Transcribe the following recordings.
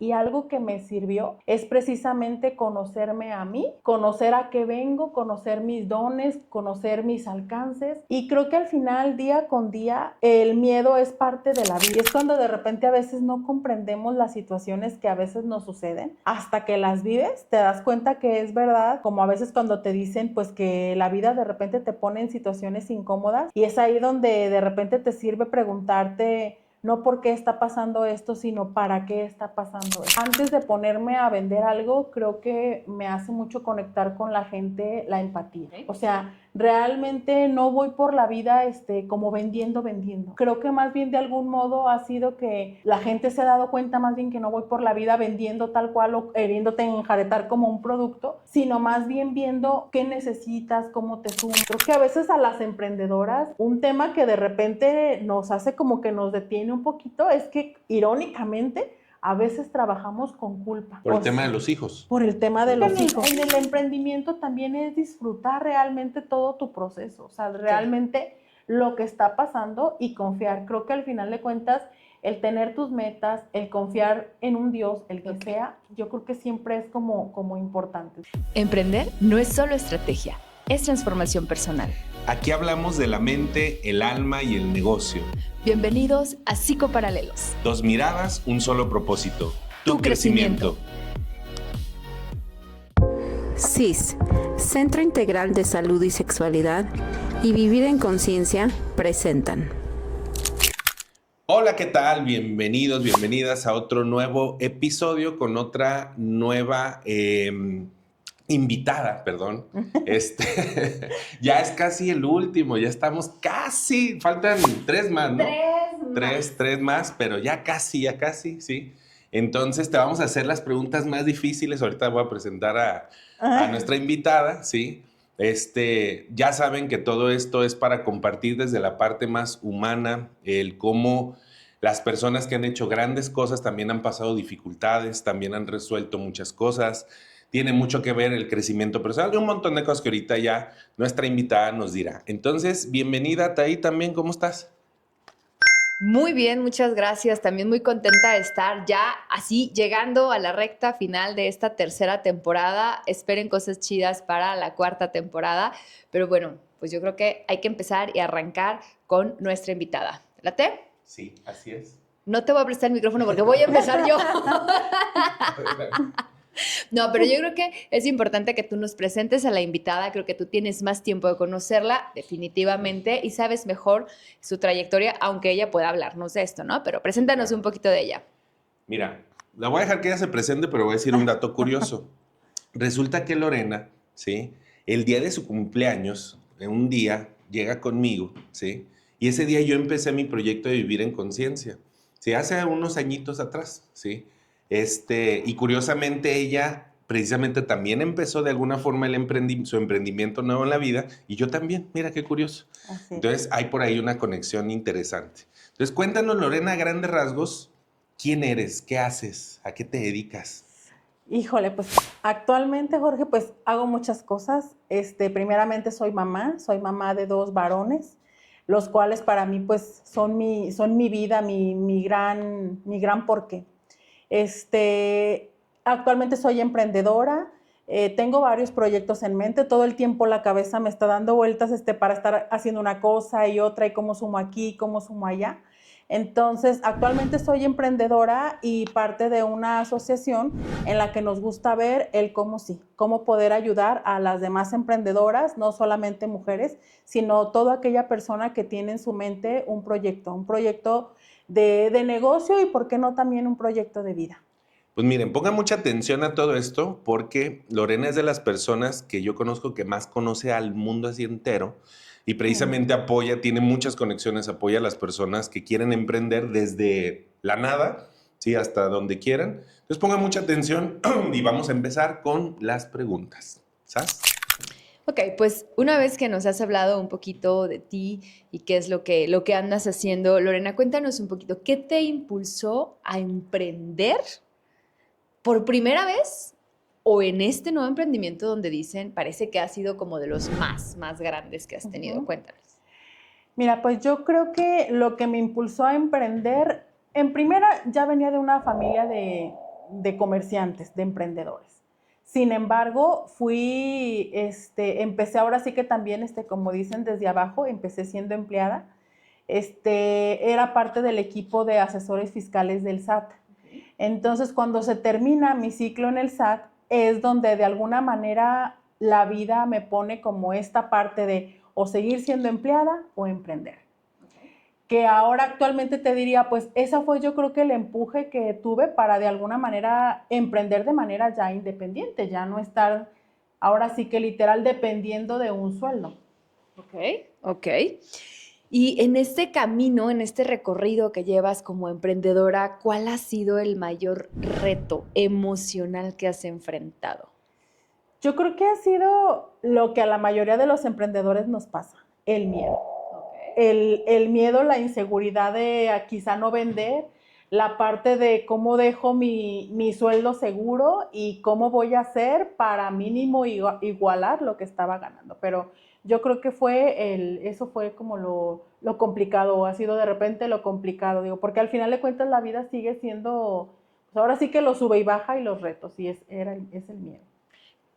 Y algo que me sirvió es precisamente conocerme a mí, conocer a qué vengo, conocer mis dones, conocer mis alcances. Y creo que al final, día con día, el miedo es parte de la vida. Y es cuando de repente a veces no comprendemos las situaciones que a veces nos suceden. Hasta que las vives, te das cuenta que es verdad. Como a veces cuando te dicen pues que la vida de repente te pone en situaciones incómodas. Y es ahí donde de repente te sirve preguntarte no por qué está pasando esto, sino para qué está pasando esto. Antes de ponerme a vender algo, creo que me hace mucho conectar con la gente la empatía. O sea, realmente no voy por la vida como vendiendo. Creo que más bien de algún modo ha sido que la gente se ha dado cuenta más bien que no voy por la vida vendiendo tal cual o queriéndote enjaretar como un producto, sino más bien viendo qué necesitas, cómo te sumas. Creo que a veces a las emprendedoras un tema que de repente nos hace como que nos detiene un poquito es que irónicamente a veces trabajamos con culpa. Por el tema de los hijos. Por el tema de los hijos. En el emprendimiento también es disfrutar realmente todo tu proceso, o sea, realmente lo que está pasando y confiar. Creo que al final de cuentas, el tener tus metas, el confiar en un Dios, el que sea, yo creo que siempre es como importante. Emprender no es solo estrategia, es transformación personal. Aquí hablamos de la mente, el alma y el negocio. Bienvenidos a Psicoparalelos. 2 miradas, un solo propósito. Tu crecimiento. CIS, Centro Integral de Salud y Sexualidad y Vivir en Conciencia, presentan. Hola, ¿qué tal? Bienvenidos, bienvenidas a otro nuevo episodio con otra nueva invitada, perdón. Ya es casi el último, ya estamos casi, faltan 3 más, ¿no? Tres más, pero ya casi, sí. Entonces te vamos a hacer las preguntas más difíciles. Ahorita voy a presentar a nuestra invitada, ¿sí? Ya saben que todo esto es para compartir desde la parte más humana, el cómo las personas que han hecho grandes cosas también han pasado dificultades, también han resuelto muchas cosas. Tiene mucho que ver el crecimiento personal y un montón de cosas que ahorita ya nuestra invitada nos dirá. Entonces, bienvenida, Taí, también, ¿cómo estás? Muy bien, muchas gracias. También muy contenta de estar ya así llegando a la recta final de esta tercera temporada. Esperen cosas chidas para la 4ª temporada. Pero bueno, pues yo creo que hay que empezar y arrancar con nuestra invitada. ¿Late? Sí, así es. No te voy a prestar el micrófono porque voy a empezar yo. No, pero yo creo que es importante que tú nos presentes a la invitada. Creo que tú tienes más tiempo de conocerla, definitivamente, y sabes mejor su trayectoria, aunque ella pueda hablarnos de esto, ¿no? Pero preséntanos un poquito de ella. Mira, la voy a dejar que ella se presente, pero voy a decir un dato curioso. Resulta que Lorena, ¿sí? El día de su cumpleaños, un día, llega conmigo, ¿sí? Y ese día yo empecé mi proyecto de Vivir en Conciencia, ¿sí? Hace unos añitos atrás, ¿sí? Y curiosamente ella precisamente también empezó de alguna forma su emprendimiento nuevo en la vida y yo también, mira qué curioso. Entonces hay por ahí una conexión interesante. Entonces cuéntanos, Lorena, a grandes rasgos, ¿quién eres? ¿Qué haces? ¿A qué te dedicas? Híjole, pues actualmente, Jorge, pues hago muchas cosas. Primeramente soy mamá de 2 varones, los cuales para mí pues son mi vida, mi gran porqué. Actualmente soy emprendedora, tengo varios proyectos en mente, todo el tiempo la cabeza me está dando vueltas para estar haciendo una cosa y otra y cómo sumo aquí, cómo sumo allá. Entonces, actualmente soy emprendedora y parte de una asociación en la que nos gusta ver el cómo poder ayudar a las demás emprendedoras, no solamente mujeres, sino toda aquella persona que tiene en su mente un proyecto de negocio y, ¿por qué no, también un proyecto de vida? Pues miren, pongan mucha atención a todo esto porque Lorena es de las personas que yo conozco que más conoce al mundo así entero y precisamente tiene muchas conexiones, apoya a las personas que quieren emprender desde la nada, ¿sí? Hasta donde quieran. Entonces pongan mucha atención y vamos a empezar con las preguntas. ¿Sabes? Ok, pues una vez que nos has hablado un poquito de ti y qué es lo que andas haciendo, Lorena, cuéntanos un poquito, ¿qué te impulsó a emprender por primera vez o en este nuevo emprendimiento donde dicen, parece que ha sido como de los más grandes que has tenido? Cuéntanos. Mira, pues yo creo que lo que me impulsó a emprender, en primera ya venía de una familia de comerciantes, de emprendedores. Sin embargo, empecé ahora sí que también, como dicen, desde abajo, empecé siendo empleada. Era parte del equipo de asesores fiscales del SAT. Entonces, cuando se termina mi ciclo en el SAT, es donde de alguna manera la vida me pone como esta parte de o seguir siendo empleada o emprender. Que ahora actualmente te diría, pues esa fue yo creo que el empuje que tuve para de alguna manera emprender de manera ya independiente, ya no estar ahora sí que literal dependiendo de un sueldo. Ok. Y en este camino, en este recorrido que llevas como emprendedora, ¿cuál ha sido el mayor reto emocional que has enfrentado? Yo creo que ha sido lo que a la mayoría de los emprendedores nos pasa, el miedo. El miedo, la inseguridad de quizá no vender, la parte de cómo dejo mi sueldo seguro y cómo voy a hacer para mínimo igualar lo que estaba ganando. Pero yo creo que eso fue como lo complicado, o ha sido de repente lo complicado, digo, porque al final de cuentas la vida sigue siendo, pues ahora sí que lo sube y baja y los retos, y es el miedo.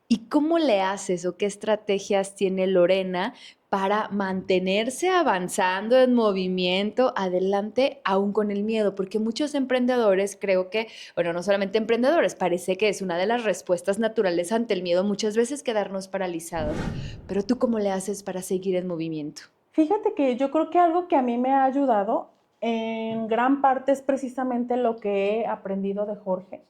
¿Y cómo le haces o qué estrategias tiene Lorena para mantenerse avanzando en movimiento adelante aún con el miedo? Porque muchos emprendedores creo que, bueno, no solamente emprendedores, parece que es una de las respuestas naturales ante el miedo muchas veces quedarnos paralizados. Pero ¿tú cómo le haces para seguir en movimiento? Fíjate que yo creo que algo que a mí me ha ayudado en gran parte es precisamente lo que he aprendido de Jorge.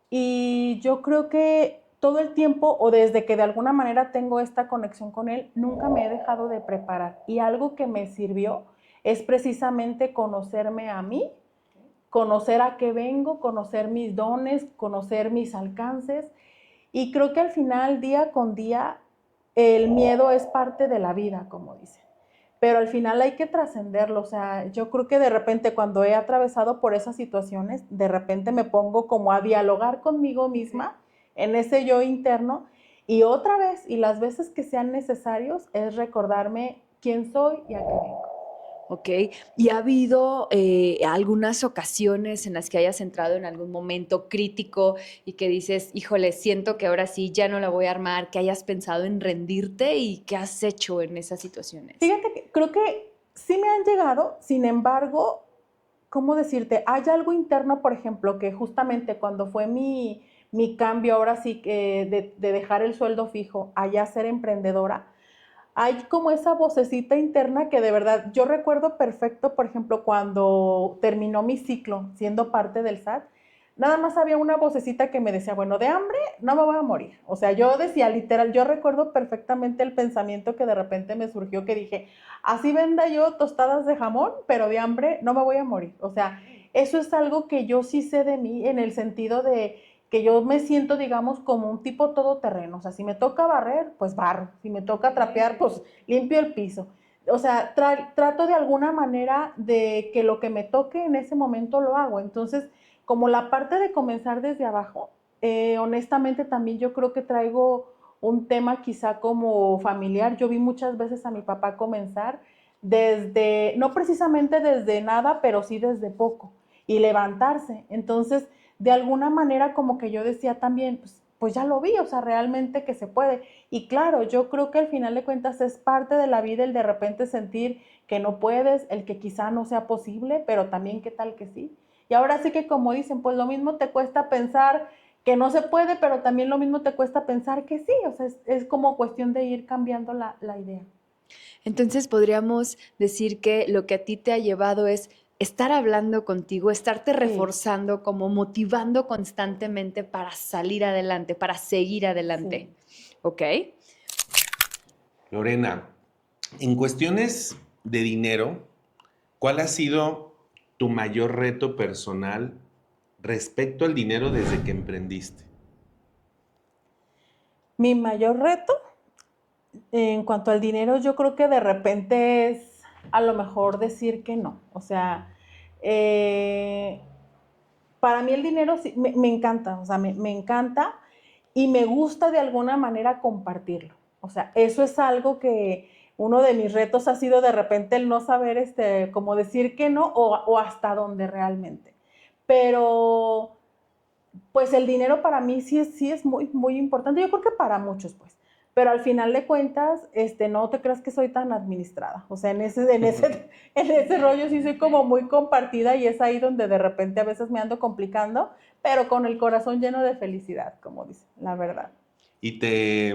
Y yo creo que todo el tiempo, o desde que de alguna manera tengo esta conexión con él, nunca me he dejado de preparar. Y algo que me sirvió es precisamente conocerme a mí, conocer a qué vengo, conocer mis dones, conocer mis alcances. Y creo que al final, día con día, el miedo es parte de la vida, como dicen. Pero al final hay que trascenderlo. O sea, yo creo que de repente cuando he atravesado por esas situaciones, de repente me pongo como a dialogar conmigo misma en ese yo interno, y otra vez, y las veces que sean necesarios, es recordarme quién soy y a qué vengo. ¿Ok? ¿Y ha habido algunas ocasiones en las que hayas entrado en algún momento crítico y que dices, híjole, siento que ahora sí ya no la voy a armar, que hayas pensado en rendirte y qué has hecho en esas situaciones? Fíjate que creo que sí me han llegado, sin embargo, ¿cómo decirte? Hay algo interno, por ejemplo, que justamente cuando fue mi cambio, ahora sí que de dejar el sueldo fijo a ya ser emprendedora, hay como esa vocecita interna que de verdad, yo recuerdo perfecto, por ejemplo, cuando terminó mi ciclo siendo parte del SAT, nada más había una vocecita que me decía, bueno, de hambre no me voy a morir. O sea, yo decía literal, yo recuerdo perfectamente el pensamiento que de repente me surgió, que dije, así venda yo tostadas de jamón, pero de hambre no me voy a morir. O sea, eso es algo que yo sí sé de mí en el sentido de que yo me siento, digamos, como un tipo todoterreno. O sea, si me toca barrer, pues barro. Si me toca trapear, pues limpio el piso. O sea, trato de alguna manera de que lo que me toque en ese momento lo hago. Entonces, como la parte de comenzar desde abajo, honestamente también yo creo que traigo un tema quizá como familiar. Yo vi muchas veces a mi papá comenzar desde, no precisamente desde nada, pero sí desde poco, y levantarse. Entonces, de alguna manera como que yo decía también, pues ya lo vi, o sea, realmente que se puede. Y claro, yo creo que al final de cuentas es parte de la vida el de repente sentir que no puedes, el que quizá no sea posible, pero también qué tal que sí. Y ahora sí que como dicen, pues lo mismo te cuesta pensar que no se puede, pero también lo mismo te cuesta pensar que sí. O sea, es como cuestión de ir cambiando la idea. Entonces podríamos decir que lo que a ti te ha llevado es estar hablando contigo, estarte reforzando, como motivando constantemente para salir adelante, para seguir adelante. Sí. ¿Ok? Lorena, en cuestiones de dinero, ¿cuál ha sido tu mayor reto personal respecto al dinero desde que emprendiste? Mi mayor reto en cuanto al dinero, yo creo que de repente es a lo mejor decir que no. O sea, eh, para mí el dinero sí, me encanta, o sea, me encanta y me gusta de alguna manera compartirlo. O sea, eso es algo que uno de mis retos ha sido de repente el no saber, como decir que no o hasta dónde realmente. Pero Pues el dinero para mí sí es muy, muy importante. Yo creo que para muchos, pues. Pero al final de cuentas, no te creas que soy tan administrada. O sea, en ese rollo sí soy como muy compartida y es ahí donde de repente a veces me ando complicando, pero con el corazón lleno de felicidad, como dice, la verdad. Y te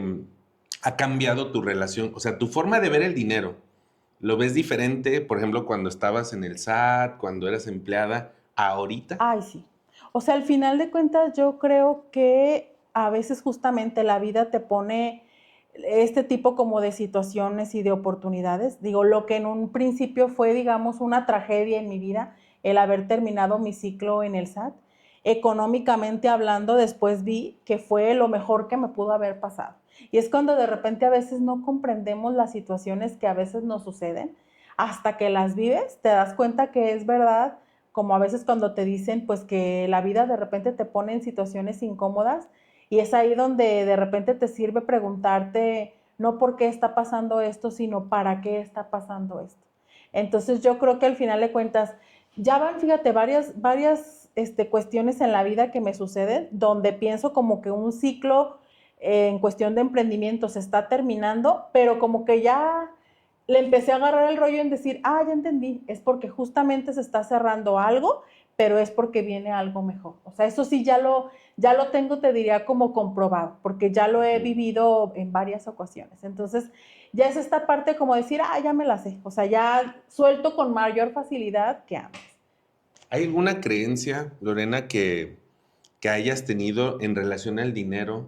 ha cambiado tu relación, o sea, tu forma de ver el dinero. ¿Lo ves diferente, por ejemplo, cuando estabas en el SAT, cuando eras empleada, ahorita? Ay, sí. O sea, al final de cuentas, yo creo que a veces justamente la vida te pone este tipo como de situaciones y de oportunidades. Digo, lo que en un principio fue, digamos, una tragedia en mi vida, el haber terminado mi ciclo en el SAT, económicamente hablando, después vi que fue lo mejor que me pudo haber pasado. Y es cuando de repente a veces no comprendemos las situaciones que a veces nos suceden, hasta que las vives, te das cuenta que es verdad, como a veces cuando te dicen pues que la vida de repente te pone en situaciones incómodas y es ahí donde de repente te sirve preguntarte no por qué está pasando esto, sino para qué está pasando esto. Entonces yo creo que al final de cuentas ya van, fíjate, varias cuestiones en la vida que me suceden donde pienso como que un ciclo en cuestión de emprendimiento se está terminando, pero como que ya le empecé a agarrar el rollo en decir, ya entendí, es porque justamente se está cerrando algo, pero es porque viene algo mejor. O sea, eso sí ya lo tengo, te diría, como comprobado, porque ya lo he vivido en varias ocasiones. Entonces, ya es esta parte como decir, ya me la sé. O sea, ya suelto con mayor facilidad que antes. ¿Hay alguna creencia, Lorena, que hayas tenido en relación al dinero,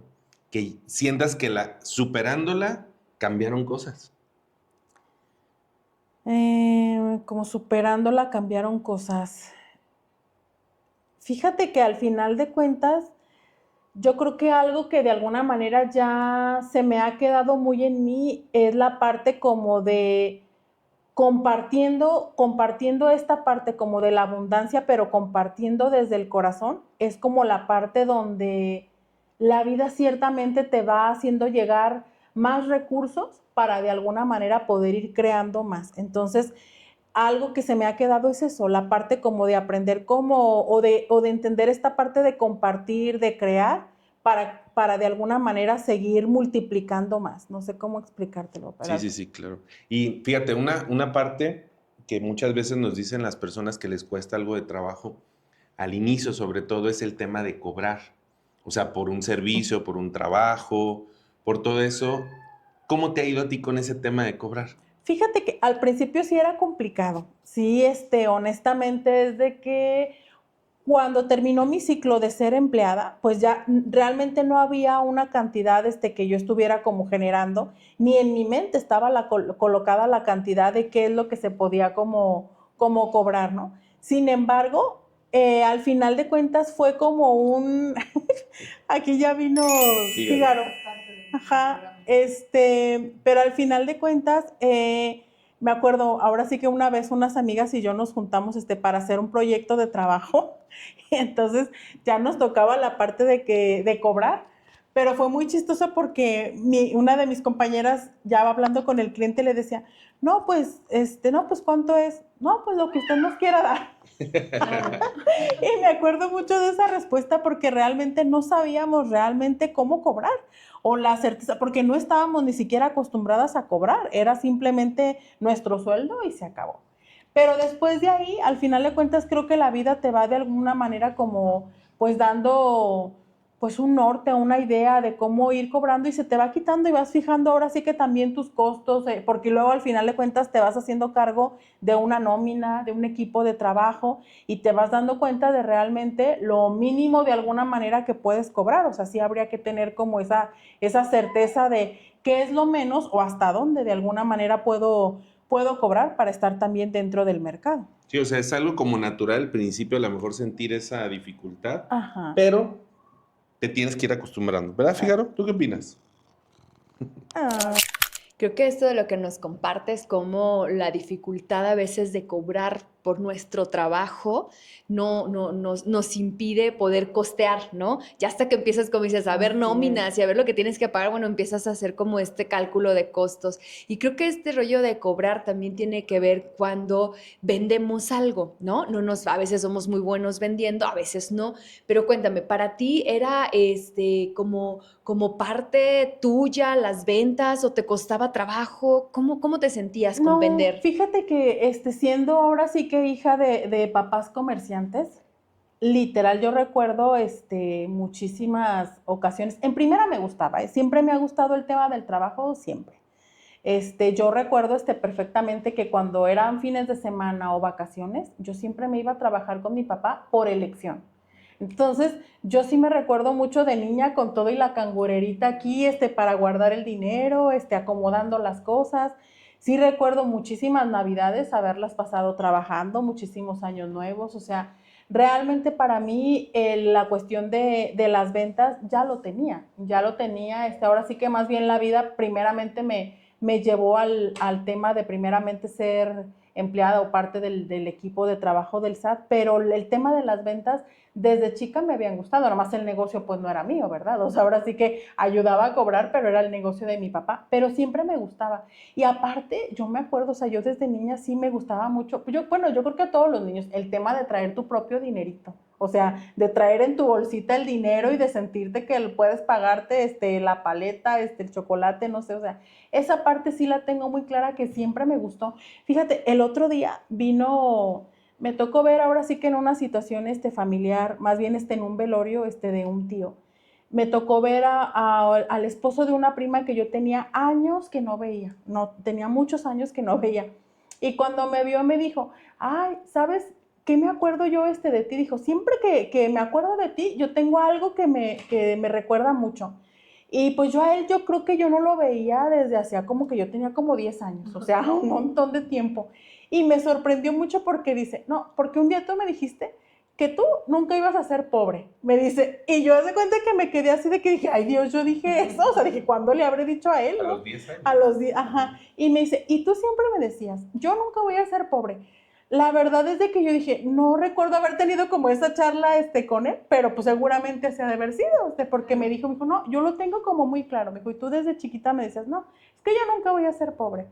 que sientas que superándola cambiaron cosas? Como superándola cambiaron cosas. Fíjate que al final de cuentas, yo creo que algo que de alguna manera ya se me ha quedado muy en mí es la parte como de compartiendo esta parte como de la abundancia, pero compartiendo desde el corazón, es como la parte donde la vida ciertamente te va haciendo llegar más recursos para de alguna manera poder ir creando más. Entonces, algo que se me ha quedado es eso, la parte como de aprender cómo o de entender esta parte de compartir, de crear, para de alguna manera seguir multiplicando más. No sé cómo explicártelo. Sí, sí, sí, claro. Y fíjate, una parte que muchas veces nos dicen las personas que les cuesta algo de trabajo, al inicio sobre todo, es el tema de cobrar. O sea, por un servicio, por un trabajo, por todo eso. ¿Cómo te ha ido a ti con ese tema de cobrar? Fíjate que al principio sí era complicado. Sí, honestamente es de que cuando terminó mi ciclo de ser empleada, pues ya realmente no había una cantidad que yo estuviera como generando, ni en mi mente estaba colocada la cantidad de qué es lo que se podía como cobrar, ¿no? Sin embargo, al final de cuentas fue como aquí ya vino Fígaro. Ajá, pero al final de cuentas, me acuerdo, ahora sí que una vez unas amigas y yo nos juntamos para hacer un proyecto de trabajo, y entonces ya nos tocaba la parte de cobrar, pero fue muy chistoso porque una de mis compañeras ya hablando con el cliente le decía, no, pues, no, pues, ¿cuánto es? No, pues lo que usted nos quiera dar. Y me acuerdo mucho de esa respuesta porque realmente no sabíamos realmente cómo cobrar o la certeza, porque no estábamos ni siquiera acostumbradas a cobrar, era simplemente nuestro sueldo y se acabó. Pero después de ahí, al final de cuentas, creo que la vida te va de alguna manera como pues dando pues un norte, una idea de cómo ir cobrando y se te va quitando y vas fijando ahora sí que también tus costos, porque luego al final de cuentas te vas haciendo cargo de una nómina, de un equipo de trabajo y te vas dando cuenta de realmente lo mínimo de alguna manera que puedes cobrar. O sea, sí habría que tener como esa certeza de qué es lo menos o hasta dónde de alguna manera puedo cobrar para estar también dentro del mercado. Sí, o sea, es algo como natural al principio a lo mejor sentir esa dificultad, Ajá. pero te tienes que ir acostumbrando. ¿Verdad, Fígaro? ¿Tú qué opinas? Creo que esto de lo que nos compartes, como la dificultad a veces de cobrar por nuestro trabajo nos impide poder costear, ¿no? Ya hasta que empiezas, como dices, a ver nóminas y a ver lo que tienes que pagar, bueno, empiezas a hacer como este cálculo de costos. Y creo que este rollo de cobrar también tiene que ver cuando vendemos algo, ¿no? A veces somos muy buenos vendiendo, a veces no, pero cuéntame, ¿para ti era como parte tuya las ventas o te costaba trabajo? ¿Cómo te sentías con No, vender? fíjate que siendo ahora sí que hija de papás comerciantes, literal yo recuerdo muchísimas ocasiones. En primera me gustaba, siempre me ha gustado el tema del trabajo, siempre. Yo recuerdo perfectamente que cuando eran fines de semana o vacaciones, yo siempre me iba a trabajar con mi papá por elección. Entonces, yo sí me recuerdo mucho de niña con todo y la cangurerita aquí, para guardar el dinero, acomodando las cosas. Sí recuerdo muchísimas navidades haberlas pasado trabajando, muchísimos años nuevos, o sea, realmente para mí la cuestión de las ventas ya lo tenía, ahora sí que más bien la vida primeramente me llevó al tema de primeramente ser empleada o parte del equipo de trabajo del SAT, pero el tema de las ventas desde chica me habían gustado, nomás el negocio pues no era mío, ¿verdad? O sea, ahora sí que ayudaba a cobrar, pero era el negocio de mi papá, pero siempre me gustaba. Y aparte, yo me acuerdo, o sea, yo desde niña sí me gustaba mucho, yo creo que a todos los niños, el tema de traer tu propio dinerito, o sea, de traer en tu bolsita el dinero y de sentirte que puedes pagarte la paleta, el chocolate, no sé, o sea, esa parte sí la tengo muy clara que siempre me gustó. Fíjate, el otro día me tocó ver ahora sí que en una situación familiar, más bien en un velorio de un tío. Me tocó ver al esposo de una prima que yo tenía años que no veía, no, tenía muchos años que no veía. Y cuando me vio me dijo, ay, ¿sabes qué me acuerdo yo de ti? Dijo, siempre que me acuerdo de ti, yo tengo algo que me recuerda mucho. Y pues yo a él, yo creo que yo no lo veía desde hacía como que yo tenía como 10 años, o sea, un montón de tiempo. Y me sorprendió mucho porque dice, no, porque un día tú me dijiste que tú nunca ibas a ser pobre, me dice, y yo hace cuenta que me quedé así de que dije, ay Dios, yo dije eso, o sea, dije, ¿cuándo le habré dicho a él? A ¿no? los 10 años. A los 10, ajá, y me dice, y tú siempre me decías, yo nunca voy a ser pobre. La verdad es de que yo dije, no recuerdo haber tenido como esa charla con él, pero pues seguramente se ha de haber sido, porque me dijo, no, yo lo tengo como muy claro, me dijo, y tú desde chiquita me decías, no, es que yo nunca voy a ser pobre.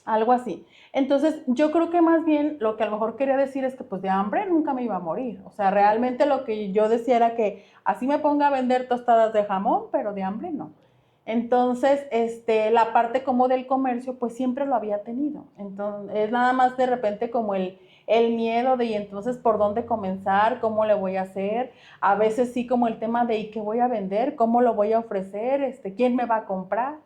Algo así. Entonces, yo creo que más bien lo que a lo mejor quería decir es que pues de hambre nunca me iba a morir. O sea, realmente lo que yo decía era que así me ponga a vender tostadas de jamón, pero de hambre no. Entonces, la parte como del comercio, pues siempre lo había tenido. Entonces, es nada más de repente como el miedo de, y entonces, ¿por dónde comenzar? ¿Cómo le voy a hacer? A veces sí como el tema de, ¿y qué voy a vender? ¿Cómo lo voy a ofrecer? ¿Quién me va a comprar?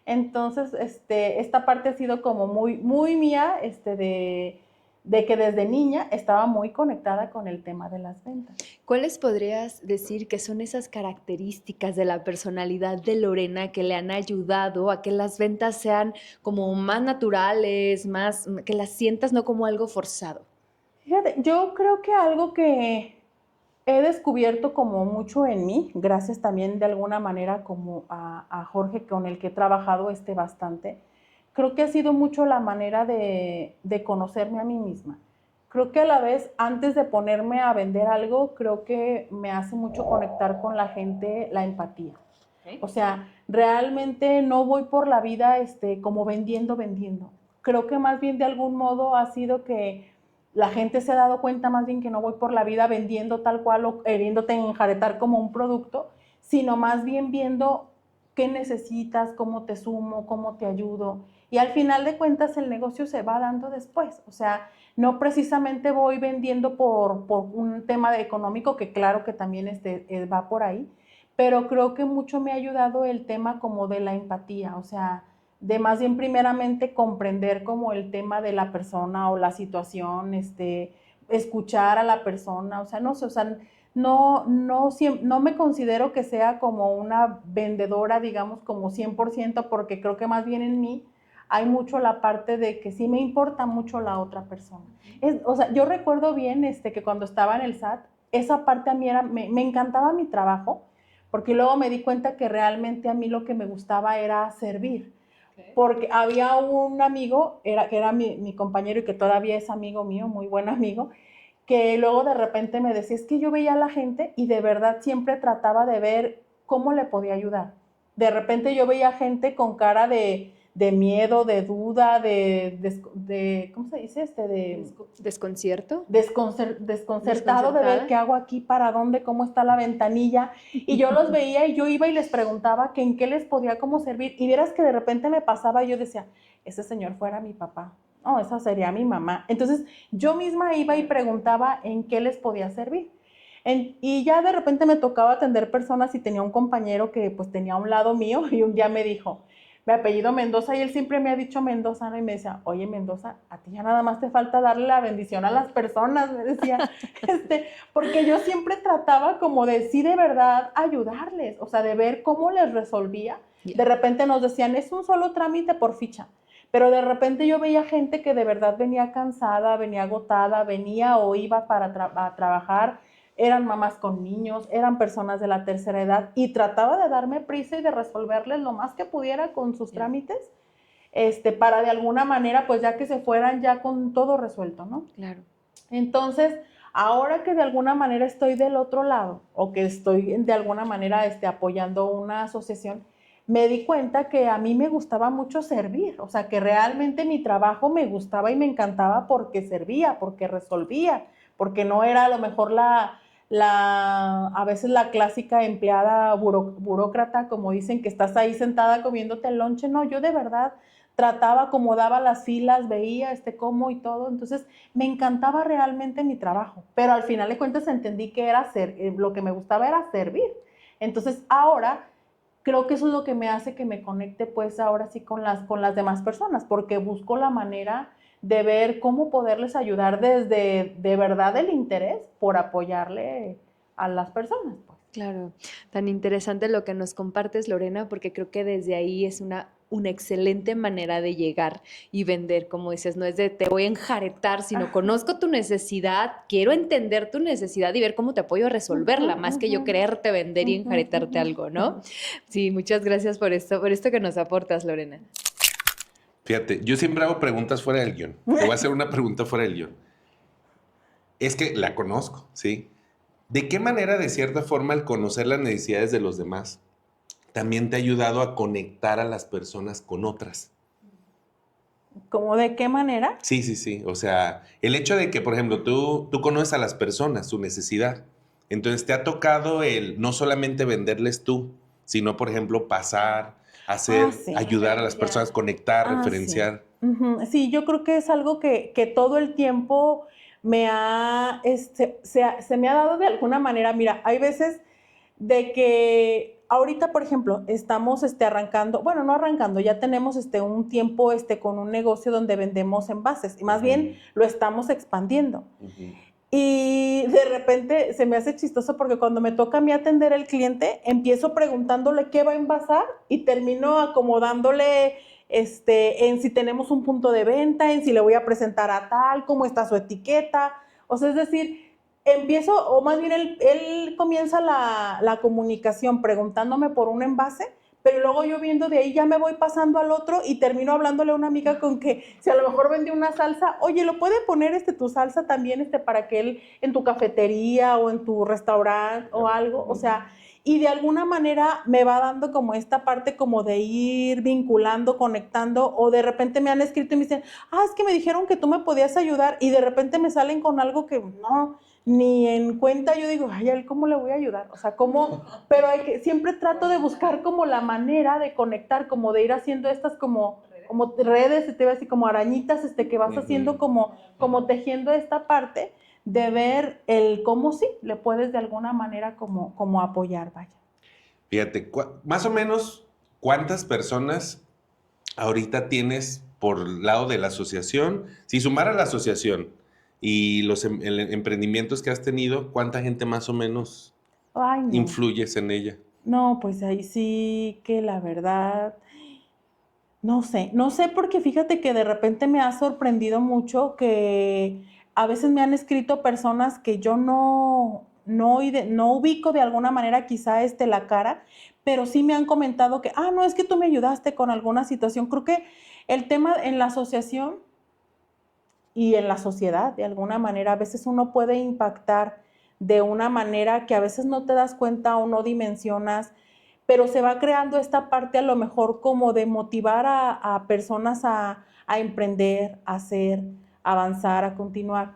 Entonces, esta parte ha sido como muy, muy mía, de que desde niña estaba muy conectada con el tema de las ventas. ¿Cuáles podrías decir que son esas características de la personalidad de Lorena que le han ayudado a que las ventas sean como más naturales, más que las sientas no como algo forzado? Fíjate, yo creo que algo que he descubierto como mucho en mí, gracias también de alguna manera como a Jorge con el que he trabajado bastante, creo que ha sido mucho la manera de conocerme a mí misma. Creo que a la vez, antes de ponerme a vender algo, creo que me hace mucho conectar con la gente la empatía. Okay. O sea, realmente no voy por la vida como vendiendo. Creo que más bien de algún modo ha sido que la gente se ha dado cuenta más bien que no voy por la vida vendiendo tal cual o queriéndote enjaretar como un producto, sino más bien viendo qué necesitas, cómo te sumo, cómo te ayudo. Y al final de cuentas el negocio se va dando después. O sea, no precisamente voy vendiendo por un tema económico, que claro que también va por ahí, pero creo que mucho me ha ayudado el tema como de la empatía, o sea, de más bien primeramente comprender como el tema de la persona o la situación, escuchar a la persona, o sea, no sé, o sea, no me considero que sea como una vendedora, digamos, como 100%, porque creo que más bien en mí hay mucho la parte de que sí me importa mucho la otra persona. O sea, yo recuerdo bien que cuando estaba en el SAT, esa parte a mí me encantaba mi trabajo, porque luego me di cuenta que realmente a mí lo que me gustaba era servir. porque había un amigo, que era mi compañero y que todavía es amigo mío, muy buen amigo, que luego de repente me decía, es que yo veía a la gente y de verdad siempre trataba de ver cómo le podía ayudar. De repente yo veía gente con cara de miedo, de duda, ¿cómo se dice? ¿Desconcierto? Desconcertado de ver qué hago aquí, para dónde, cómo está la ventanilla. Y yo los veía y yo iba y les preguntaba que en qué les podía cómo servir. Y vieras que de repente me pasaba y yo decía, ese señor fuera mi papá. No, esa sería mi mamá. Entonces yo misma iba y preguntaba en qué les podía servir. Y ya de repente me tocaba atender personas y tenía un compañero que pues tenía a un lado mío y un día me dijo, mi apellido Mendoza, y él siempre me ha dicho Mendoza, ¿no? Y me decía, oye Mendoza, a ti ya nada más te falta darle la bendición a las personas, me decía, porque yo siempre trataba como de sí de verdad ayudarles, o sea, de ver cómo les resolvía. De repente nos decían, es un solo trámite por ficha. Pero de repente yo veía gente que de verdad venía cansada, venía agotada, venía o iba a trabajar, eran mamás con niños, eran personas de la tercera edad y trataba de darme prisa y de resolverles lo más que pudiera con sus trámites, para de alguna manera, pues ya que se fueran ya con todo resuelto, ¿no? Claro. Entonces, ahora que de alguna manera estoy del otro lado o que estoy de alguna manera apoyando una asociación, me di cuenta que a mí me gustaba mucho servir, o sea, que realmente mi trabajo me gustaba y me encantaba porque servía, porque resolvía, porque no era a lo mejor a veces la clásica empleada burócrata, como dicen, que estás ahí sentada comiéndote el lonche. No, yo de verdad trataba, acomodaba las filas, veía cómo y todo, entonces me encantaba realmente mi trabajo, pero al final de cuentas entendí que lo que me gustaba era servir. Entonces ahora creo que eso es lo que me hace que me conecte pues ahora sí con las demás personas, porque busco la manera de ver cómo poderles ayudar desde de verdad el interés por apoyarle a las personas. Pues. Claro, tan interesante lo que nos compartes, Lorena, porque creo que desde ahí es una excelente manera de llegar y vender, como dices, no es de te voy a enjaretar, sino conozco tu necesidad, quiero entender tu necesidad y ver cómo te apoyo a resolverla, más que yo quererte vender y enjaretarte algo, ¿no? Sí, muchas gracias por esto que nos aportas, Lorena. Fíjate, yo siempre hago preguntas fuera del guión. Te voy a hacer una pregunta fuera del guión. Es que la conozco, ¿sí? ¿De qué manera, de cierta forma, el conocer las necesidades de los demás también te ha ayudado a conectar a las personas con otras? ¿Cómo de qué manera? Sí, sí, sí. O sea, el hecho de que, por ejemplo, tú conoces a las personas, su necesidad. Entonces, te ha tocado el no solamente venderles tú, sino, por ejemplo, pasar, hacer, sí. ayudar a las personas, conectar, referenciar. Sí. Sí, yo creo que es algo que todo el tiempo se me ha dado de alguna manera. Mira, hay veces de que ahorita, por ejemplo, estamos arrancando, bueno, no arrancando, ya tenemos un tiempo con un negocio donde vendemos envases y más bien lo estamos expandiendo. Y de repente se me hace chistoso porque cuando me toca a mí atender al cliente, empiezo preguntándole qué va a envasar y termino acomodándole en si tenemos un punto de venta, en si le voy a presentar a tal, cómo está su etiqueta. O sea, es decir, empiezo, o más bien él comienza la comunicación preguntándome por un envase, pero luego yo viendo de ahí ya me voy pasando al otro y termino hablándole a una amiga con que si a lo mejor vende una salsa, oye, ¿lo puede poner tu salsa también para que él en tu cafetería o en tu restaurante o algo? O sea, y de alguna manera me va dando como esta parte como de ir vinculando, conectando, o de repente me han escrito y me dicen, es que me dijeron que tú me podías ayudar, y de repente me salen con algo que no, ni en cuenta. Yo digo, ay, ¿a él cómo le voy a ayudar? O sea, ¿cómo? Pero siempre trato de buscar como la manera de conectar, como de ir haciendo estas como redes, te ves así como arañitas, que vas haciendo como tejiendo esta parte, de ver el cómo sí le puedes de alguna manera como apoyar, vaya. Fíjate, más o menos, ¿cuántas personas ahorita tienes por el lado de la asociación? Si sumara la asociación y los emprendimientos que has tenido, ¿cuánta gente más o menos influyes en ella? No, pues ahí sí que la verdad, no sé porque fíjate que de repente me ha sorprendido mucho que a veces me han escrito personas que yo no no ubico de alguna manera quizá la cara, pero sí me han comentado que, no, es que tú me ayudaste con alguna situación. Creo que el tema en la asociación y en la sociedad, de alguna manera, a veces uno puede impactar de una manera que a veces no te das cuenta o no dimensionas, pero se va creando esta parte a lo mejor como de motivar a personas a emprender, a hacer, a avanzar, a continuar.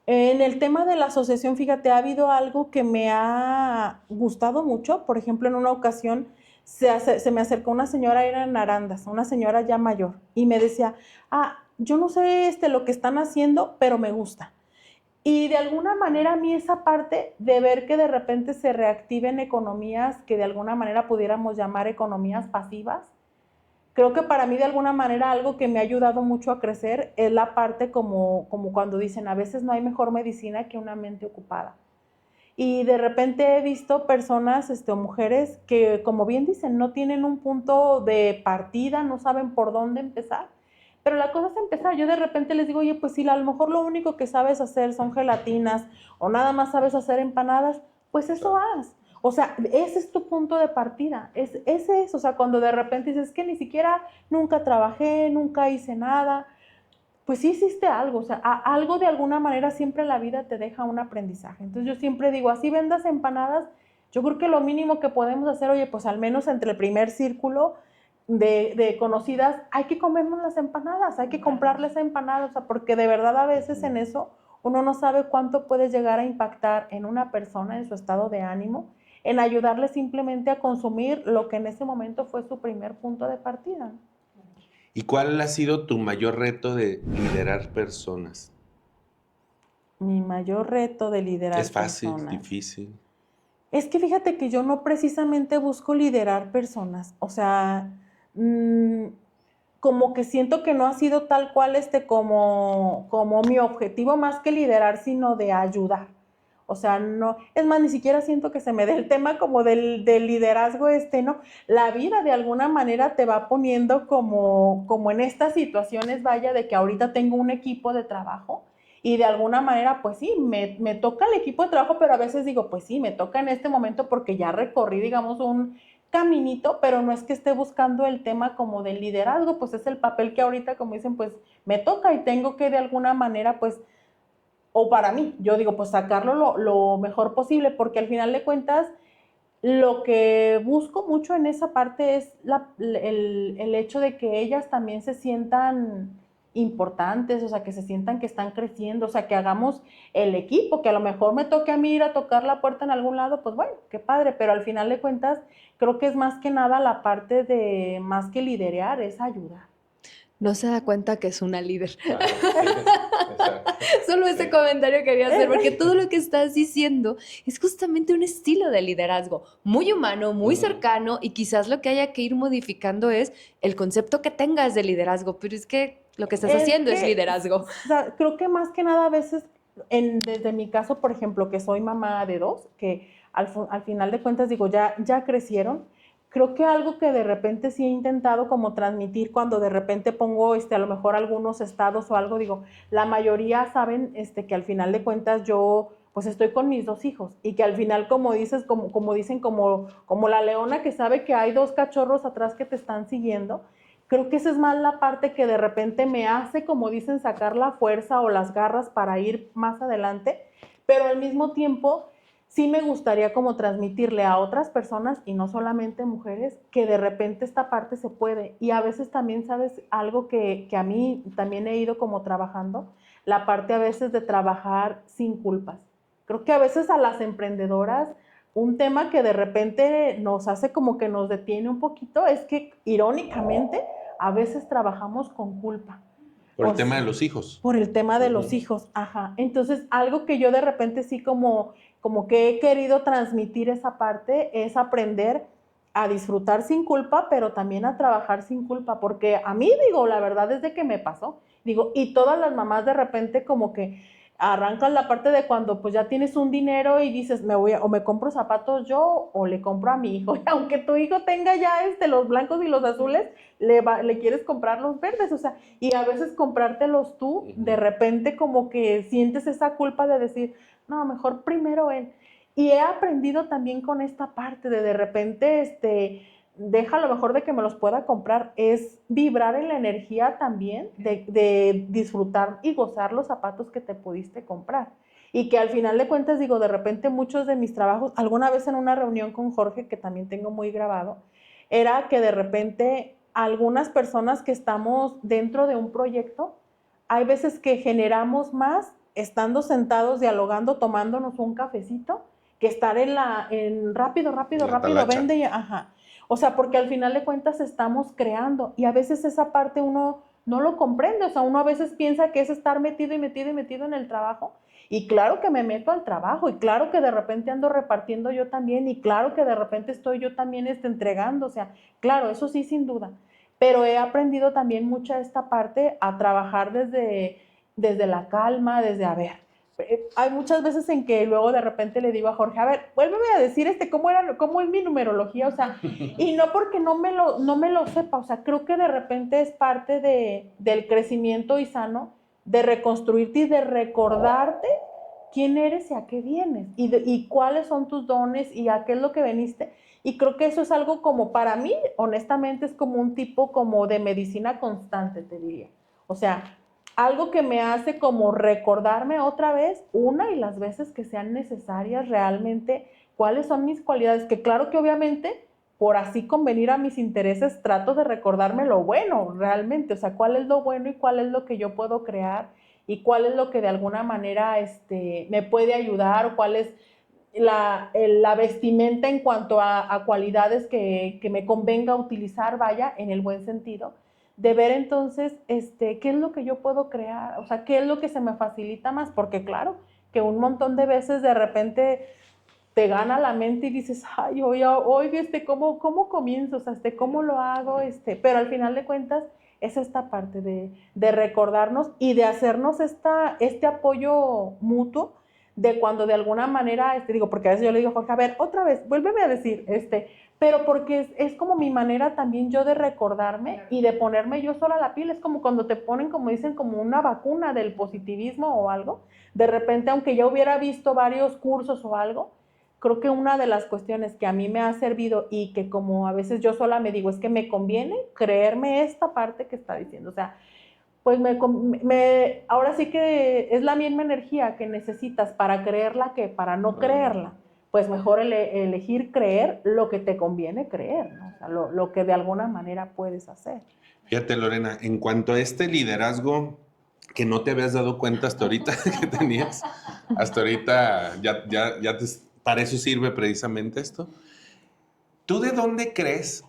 En el tema de la asociación, fíjate, ha habido algo que me ha gustado mucho. Por ejemplo, en una ocasión se me acercó una señora, era en Arandas, una señora ya mayor, y me decía, yo no sé lo que están haciendo, pero me gusta. Y de alguna manera a mí esa parte de ver que de repente se reactiven economías que de alguna manera pudiéramos llamar economías pasivas, creo que para mí de alguna manera algo que me ha ayudado mucho a crecer es la parte como cuando dicen, a veces no hay mejor medicina que una mente ocupada. Y de repente he visto personas o mujeres que, como bien dicen, no tienen un punto de partida, no saben por dónde empezar. Pero la cosa es empezar. Yo de repente les digo, oye, pues si a lo mejor lo único que sabes hacer son gelatinas o nada más sabes hacer empanadas, pues eso haz. O sea, ese es tu punto de partida. Ese es, o sea, cuando de repente dices, que ni siquiera nunca trabajé, nunca hice nada, pues sí hiciste algo, o sea, algo de alguna manera siempre la vida te deja un aprendizaje. Entonces yo siempre digo, así vendas empanadas, yo creo que lo mínimo que podemos hacer, oye, pues al menos entre el primer círculo de conocidas, hay que comernos las empanadas, hay que comprarles empanadas, o sea, porque de verdad a veces en eso uno no sabe cuánto puedes llegar a impactar en una persona, en su estado de ánimo, en ayudarle simplemente a consumir lo que en ese momento fue su primer punto de partida. ¿Y cuál ha sido tu mayor reto de liderar personas? Mi mayor reto de liderar ¿Es fácil, personas. difícil? Es que fíjate que yo no precisamente busco liderar personas, o sea, como que siento que no ha sido tal cual como mi objetivo más que liderar, sino de ayudar. O sea, no, es más, ni siquiera siento que se me dé el tema como del liderazgo, ¿no? La vida de alguna manera te va poniendo como en estas situaciones, vaya, de que ahorita tengo un equipo de trabajo y de alguna manera, pues sí, me toca el equipo de trabajo, pero a veces digo, pues sí, me toca en este momento porque ya recorrí, digamos, un caminito, pero no es que esté buscando el tema como del liderazgo, pues es el papel que ahorita, como dicen, pues me toca y tengo que de alguna manera, pues, o para mí, yo digo, pues sacarlo lo mejor posible, porque al final de cuentas, lo que busco mucho en esa parte es el hecho de que ellas también se sientan importantes, o sea, que se sientan que están creciendo, o sea, que hagamos el equipo, que a lo mejor me toque a mí ir a tocar la puerta en algún lado, pues bueno, qué padre, pero al final de cuentas, creo que es más que nada la parte de, más que liderear, es ayudar. No se da cuenta que es una líder. Claro, exacto. Solo ese comentario quería hacer, porque todo lo que estás diciendo es justamente un estilo de liderazgo muy humano, muy cercano, y quizás lo que haya que ir modificando es el concepto que tengas de liderazgo, pero es que lo que estás haciendo es liderazgo. O sea, creo que más que nada a veces, desde mi caso, por ejemplo, que soy mamá de 2, que al final de cuentas digo, ya crecieron. Creo que algo que de repente sí he intentado como transmitir cuando de repente pongo a lo mejor algunos estados o algo, digo, la mayoría saben que al final de cuentas yo pues estoy con mis 2 hijos y que al final como dices, como dicen, como la leona que sabe que hay 2 cachorros atrás que te están siguiendo. Creo que esa es más la parte que de repente me hace, como dicen, sacar la fuerza o las garras para ir más adelante, pero al mismo tiempo sí me gustaría como transmitirle a otras personas, y no solamente mujeres, que de repente esta parte se puede. Y a veces también, ¿sabes? Algo que a mí también he ido como trabajando, la parte a veces de trabajar sin culpas. Creo que a veces a las emprendedoras, un tema que de repente nos hace como que nos detiene un poquito, es que irónicamente a veces trabajamos con culpa. Por el tema de los hijos. Por el tema de los hijos, ajá. Entonces, algo que yo de repente sí como que he querido transmitir esa parte es aprender a disfrutar sin culpa, pero también a trabajar sin culpa, porque a mí, digo, la verdad es de que me pasó, digo, y todas las mamás de repente como que arrancan la parte de cuando pues ya tienes un dinero y dices, o me compro zapatos yo o le compro a mi hijo, y aunque tu hijo tenga ya los blancos y los azules, le quieres comprar los verdes, o sea, y a veces comprártelos tú, de repente como que sientes esa culpa de decir, no, mejor primero él. Y he aprendido también con esta parte de repente, deja a lo mejor de que me los pueda comprar, es vibrar en la energía también de disfrutar y gozar los zapatos que te pudiste comprar. Y que al final de cuentas, digo, de repente muchos de mis trabajos, alguna vez en una reunión con Jorge, que también tengo muy grabado, era que de repente algunas personas que estamos dentro de un proyecto, hay veces que generamos más estando sentados, dialogando, tomándonos un cafecito, que estar en rápido, talacha. vende y ajá. O sea, porque al final de cuentas estamos creando y a veces esa parte uno no lo comprende, o sea, uno a veces piensa que es estar metido en el trabajo y claro que me meto al trabajo y claro que de repente ando repartiendo yo también y claro que de repente estoy yo también entregando, o sea, claro, eso sí, sin duda, pero he aprendido también mucha esta parte a trabajar desde la calma, desde, a ver, hay muchas veces en que luego de repente le digo a Jorge, a ver, vuélveme a decir cómo es mi numerología, o sea, y no porque no me lo sepa, o sea, creo que de repente es parte del crecimiento y sano, de reconstruirte y de recordarte quién eres y a qué vienes, y cuáles son tus dones y a qué es lo que veniste, y creo que eso es algo como para mí, honestamente, es como un tipo como de medicina constante, te diría, o sea, algo que me hace como recordarme otra vez, una y las veces que sean necesarias realmente, cuáles son mis cualidades, que claro que obviamente, por así convenir a mis intereses, trato de recordarme lo bueno realmente, o sea, cuál es lo bueno y cuál es lo que yo puedo crear y cuál es lo que de alguna manera me puede ayudar, o cuál es la vestimenta en cuanto a cualidades que me convenga utilizar, vaya, en el buen sentido, de ver entonces qué es lo que yo puedo crear, o sea, qué es lo que se me facilita más, porque claro, que un montón de veces de repente te gana la mente y dices, ay, oye, ¿cómo comienzo? O sea, ¿cómo lo hago? Pero al final de cuentas es esta parte de recordarnos y de hacernos este apoyo mutuo de cuando de alguna manera, digo, porque a veces yo le digo, Jorge, a ver, otra vez, vuélveme a decir, pero porque es como mi manera también yo de recordarme y de ponerme yo sola la piel, es como cuando te ponen, como dicen, como una vacuna del positivismo o algo, de repente, aunque ya hubiera visto varios cursos o algo, creo que una de las cuestiones que a mí me ha servido y que como a veces yo sola me digo, es que me conviene creerme esta parte que está diciendo, o sea, pues ahora sí que es la misma energía que necesitas para creerla que para no creerla. Pues mejor elegir creer lo que te conviene creer, ¿no? O sea, lo que de alguna manera puedes hacer. Fíjate, Lorena, en cuanto a este liderazgo que no te habías dado cuenta hasta ahorita que tenías, hasta ahorita para eso sirve precisamente esto. ¿Tú de dónde crees,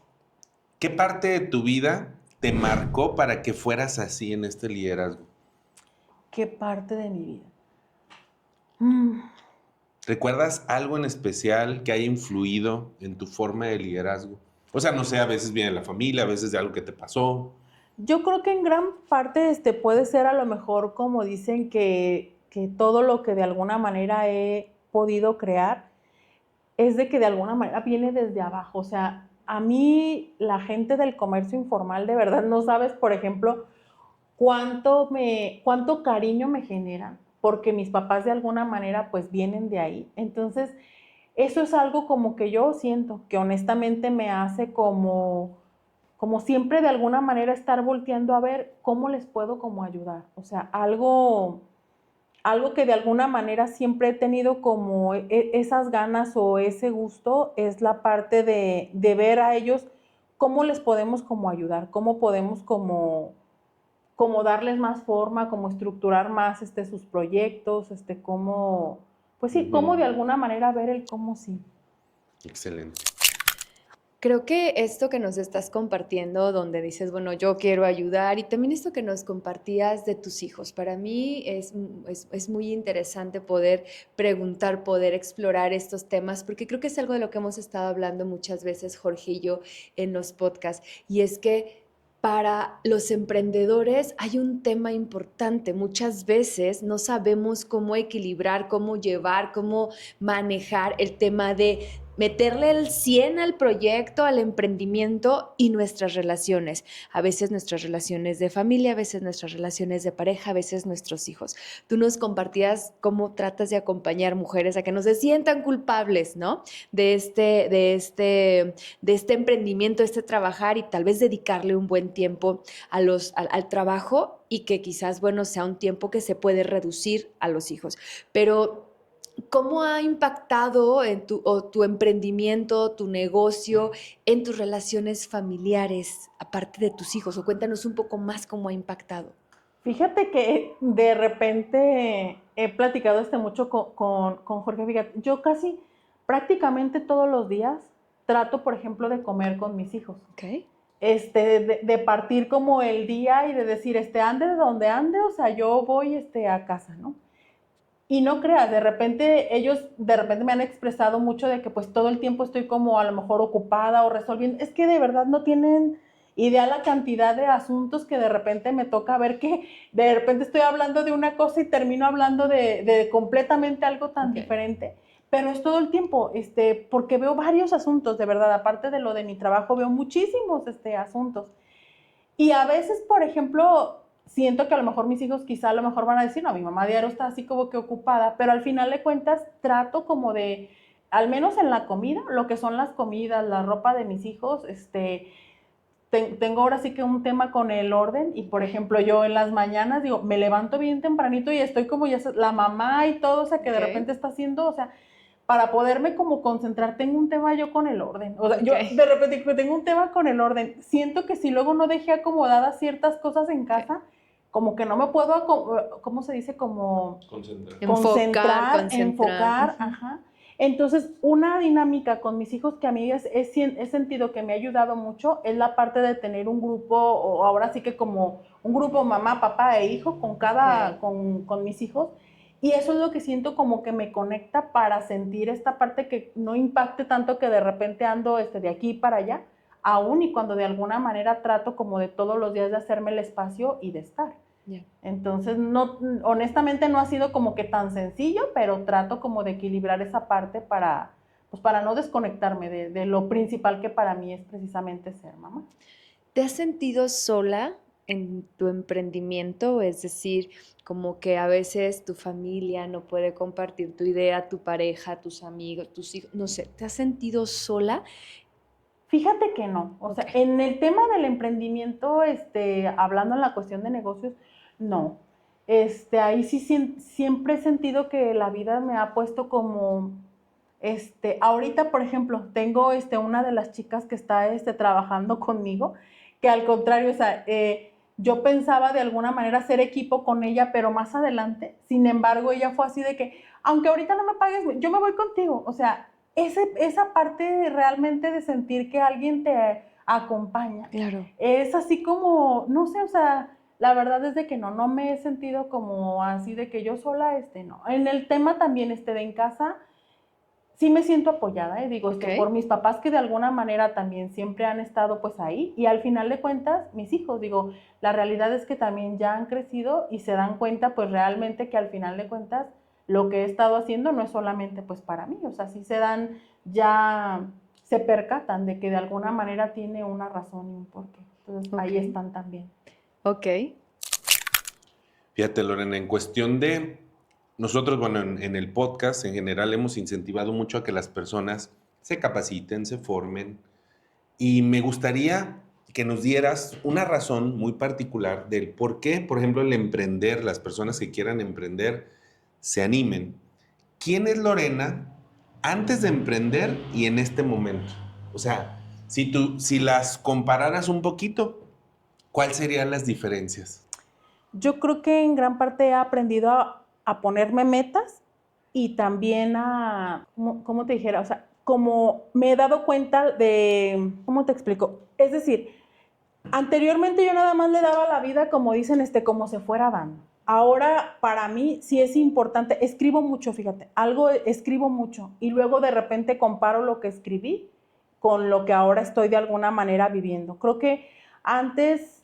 qué parte de tu vida te marcó para que fueras así en este liderazgo? ¿Qué parte de mi vida? ¿Recuerdas algo en especial que haya influido en tu forma de liderazgo? O sea, no sé, a veces viene de la familia, a veces de algo que te pasó. Yo creo que en gran parte puede ser a lo mejor como dicen que todo lo que de alguna manera he podido crear es de que de alguna manera viene desde abajo. O sea, a mí la gente del comercio informal de verdad no sabes, por ejemplo, cuánto cariño me generan, porque mis papás de alguna manera pues vienen de ahí. Entonces, eso es algo como que yo siento, que honestamente me hace como siempre de alguna manera estar volteando a ver cómo les puedo como ayudar. O sea, algo que de alguna manera siempre he tenido como esas ganas o ese gusto es la parte de ver a ellos cómo les podemos como ayudar, cómo podemos como darles más forma, como estructurar más sus proyectos, cómo, pues sí, cómo de alguna manera ver el cómo sí. Excelente. Creo que esto que nos estás compartiendo, donde dices, bueno, yo quiero ayudar, y también esto que nos compartías de tus hijos, para mí es muy interesante poder preguntar, poder explorar estos temas, porque creo que es algo de lo que hemos estado hablando muchas veces, Jorge y yo, en los podcasts, y es que para los emprendedores hay un tema importante. Muchas veces no sabemos cómo equilibrar, cómo llevar, cómo manejar el tema de meterle el 100 al proyecto, al emprendimiento y nuestras relaciones. A veces nuestras relaciones de familia, a veces nuestras relaciones de pareja, a veces nuestros hijos. Tú nos compartías cómo tratas de acompañar mujeres a que no se sientan culpables, ¿no? De este emprendimiento, este trabajar y tal vez dedicarle un buen tiempo al trabajo y que quizás, bueno, sea un tiempo que se puede reducir a los hijos. Pero ¿cómo ha impactado en tu emprendimiento, tu negocio, en tus relaciones familiares, aparte de tus hijos? O cuéntanos un poco más cómo ha impactado. Fíjate que de repente he platicado mucho con Jorge. Fíjate, yo casi prácticamente todos los días trato, por ejemplo, de comer con mis hijos. Okay. De partir como el día y de decir, ande de donde ande, o sea, yo voy a casa, ¿no? Y no creas, ellos de repente me han expresado mucho de que pues todo el tiempo estoy como a lo mejor ocupada o resolviendo. Es que de verdad no tienen idea la cantidad de asuntos que de repente me toca ver, que de repente estoy hablando de una cosa y termino hablando de completamente algo tan diferente. Pero es todo el tiempo, porque veo varios asuntos, de verdad, aparte de lo de mi trabajo, veo muchísimos asuntos. Y a veces, por ejemplo, siento que a lo mejor mis hijos quizá a lo mejor van a decir, no, mi mamá diario está así como que ocupada, pero al final de cuentas trato como de, al menos en la comida, lo que son las comidas, la ropa de mis hijos, tengo ahora sí que un tema con el orden y, por ejemplo, yo en las mañanas digo, me levanto bien tempranito y estoy como ya la mamá y todo, o sea, que de repente está haciendo, o sea, para poderme como concentrar, tengo un tema yo con el orden. O sea, yo de repente tengo un tema con el orden. Siento que si luego no dejé acomodadas ciertas cosas en casa, como que no me puedo, ¿cómo se dice? Como enfocar. Ajá. Entonces, una dinámica con mis hijos que a mí he sentido que me ha ayudado mucho es la parte de tener un grupo, o ahora sí que como un grupo mamá, papá e hijo con mis hijos. Y eso es lo que siento como que me conecta para sentir esta parte que no impacte tanto que de repente ando de aquí para allá, aún y cuando de alguna manera trato como de todos los días de hacerme el espacio y de estar. Yeah. Entonces, no, honestamente no ha sido como que tan sencillo, pero trato como de equilibrar esa parte para no desconectarme de lo principal que para mí es precisamente ser mamá. ¿Te has sentido sola en tu emprendimiento? Es decir, como que a veces tu familia no puede compartir tu idea, tu pareja, tus amigos, tus hijos, no sé, ¿te has sentido sola? Fíjate que no, o sea, en el tema del emprendimiento, hablando en la cuestión de negocios, no. Ahí sí siempre he sentido que la vida me ha puesto como, ahorita, por ejemplo, tengo una de las chicas que está trabajando conmigo, que al contrario, o sea, yo pensaba de alguna manera hacer equipo con ella, pero más adelante, sin embargo, ella fue así de que, aunque ahorita no me pagues, yo me voy contigo, o sea, esa parte realmente de sentir que alguien te acompaña, claro, es así como, no sé, o sea, la verdad es de que no me he sentido como así de que yo sola, no. En el tema también, de en casa, sí me siento apoyada, digo, por mis papás que de alguna manera también siempre han estado pues ahí, y al final de cuentas, mis hijos, digo, la realidad es que también ya han crecido y se dan cuenta pues realmente que al final de cuentas lo que he estado haciendo no es solamente pues para mí, o sea, sí se percatan de que de alguna manera tiene una razón y un porqué, entonces ahí están también. Ok. Fíjate, Lorena, en cuestión de nosotros, bueno, en el podcast en general hemos incentivado mucho a que las personas se capaciten, se formen, y me gustaría que nos dieras una razón muy particular del por qué, por ejemplo, el emprender, las personas que quieran emprender, se animen. ¿Quién es Lorena antes de emprender y en este momento? O sea, si las compararas un poquito, ¿cuáles serían las diferencias? Yo creo que en gran parte he aprendido a ponerme metas y también ¿cómo te dijera? O sea, como me he dado cuenta de, ¿cómo te explico? Es decir, anteriormente yo nada más le daba la vida, como dicen, como se fuera dando. Ahora, para mí, sí es importante, escribo mucho, fíjate, escribo mucho y luego de repente comparo lo que escribí con lo que ahora estoy de alguna manera viviendo. Creo que antes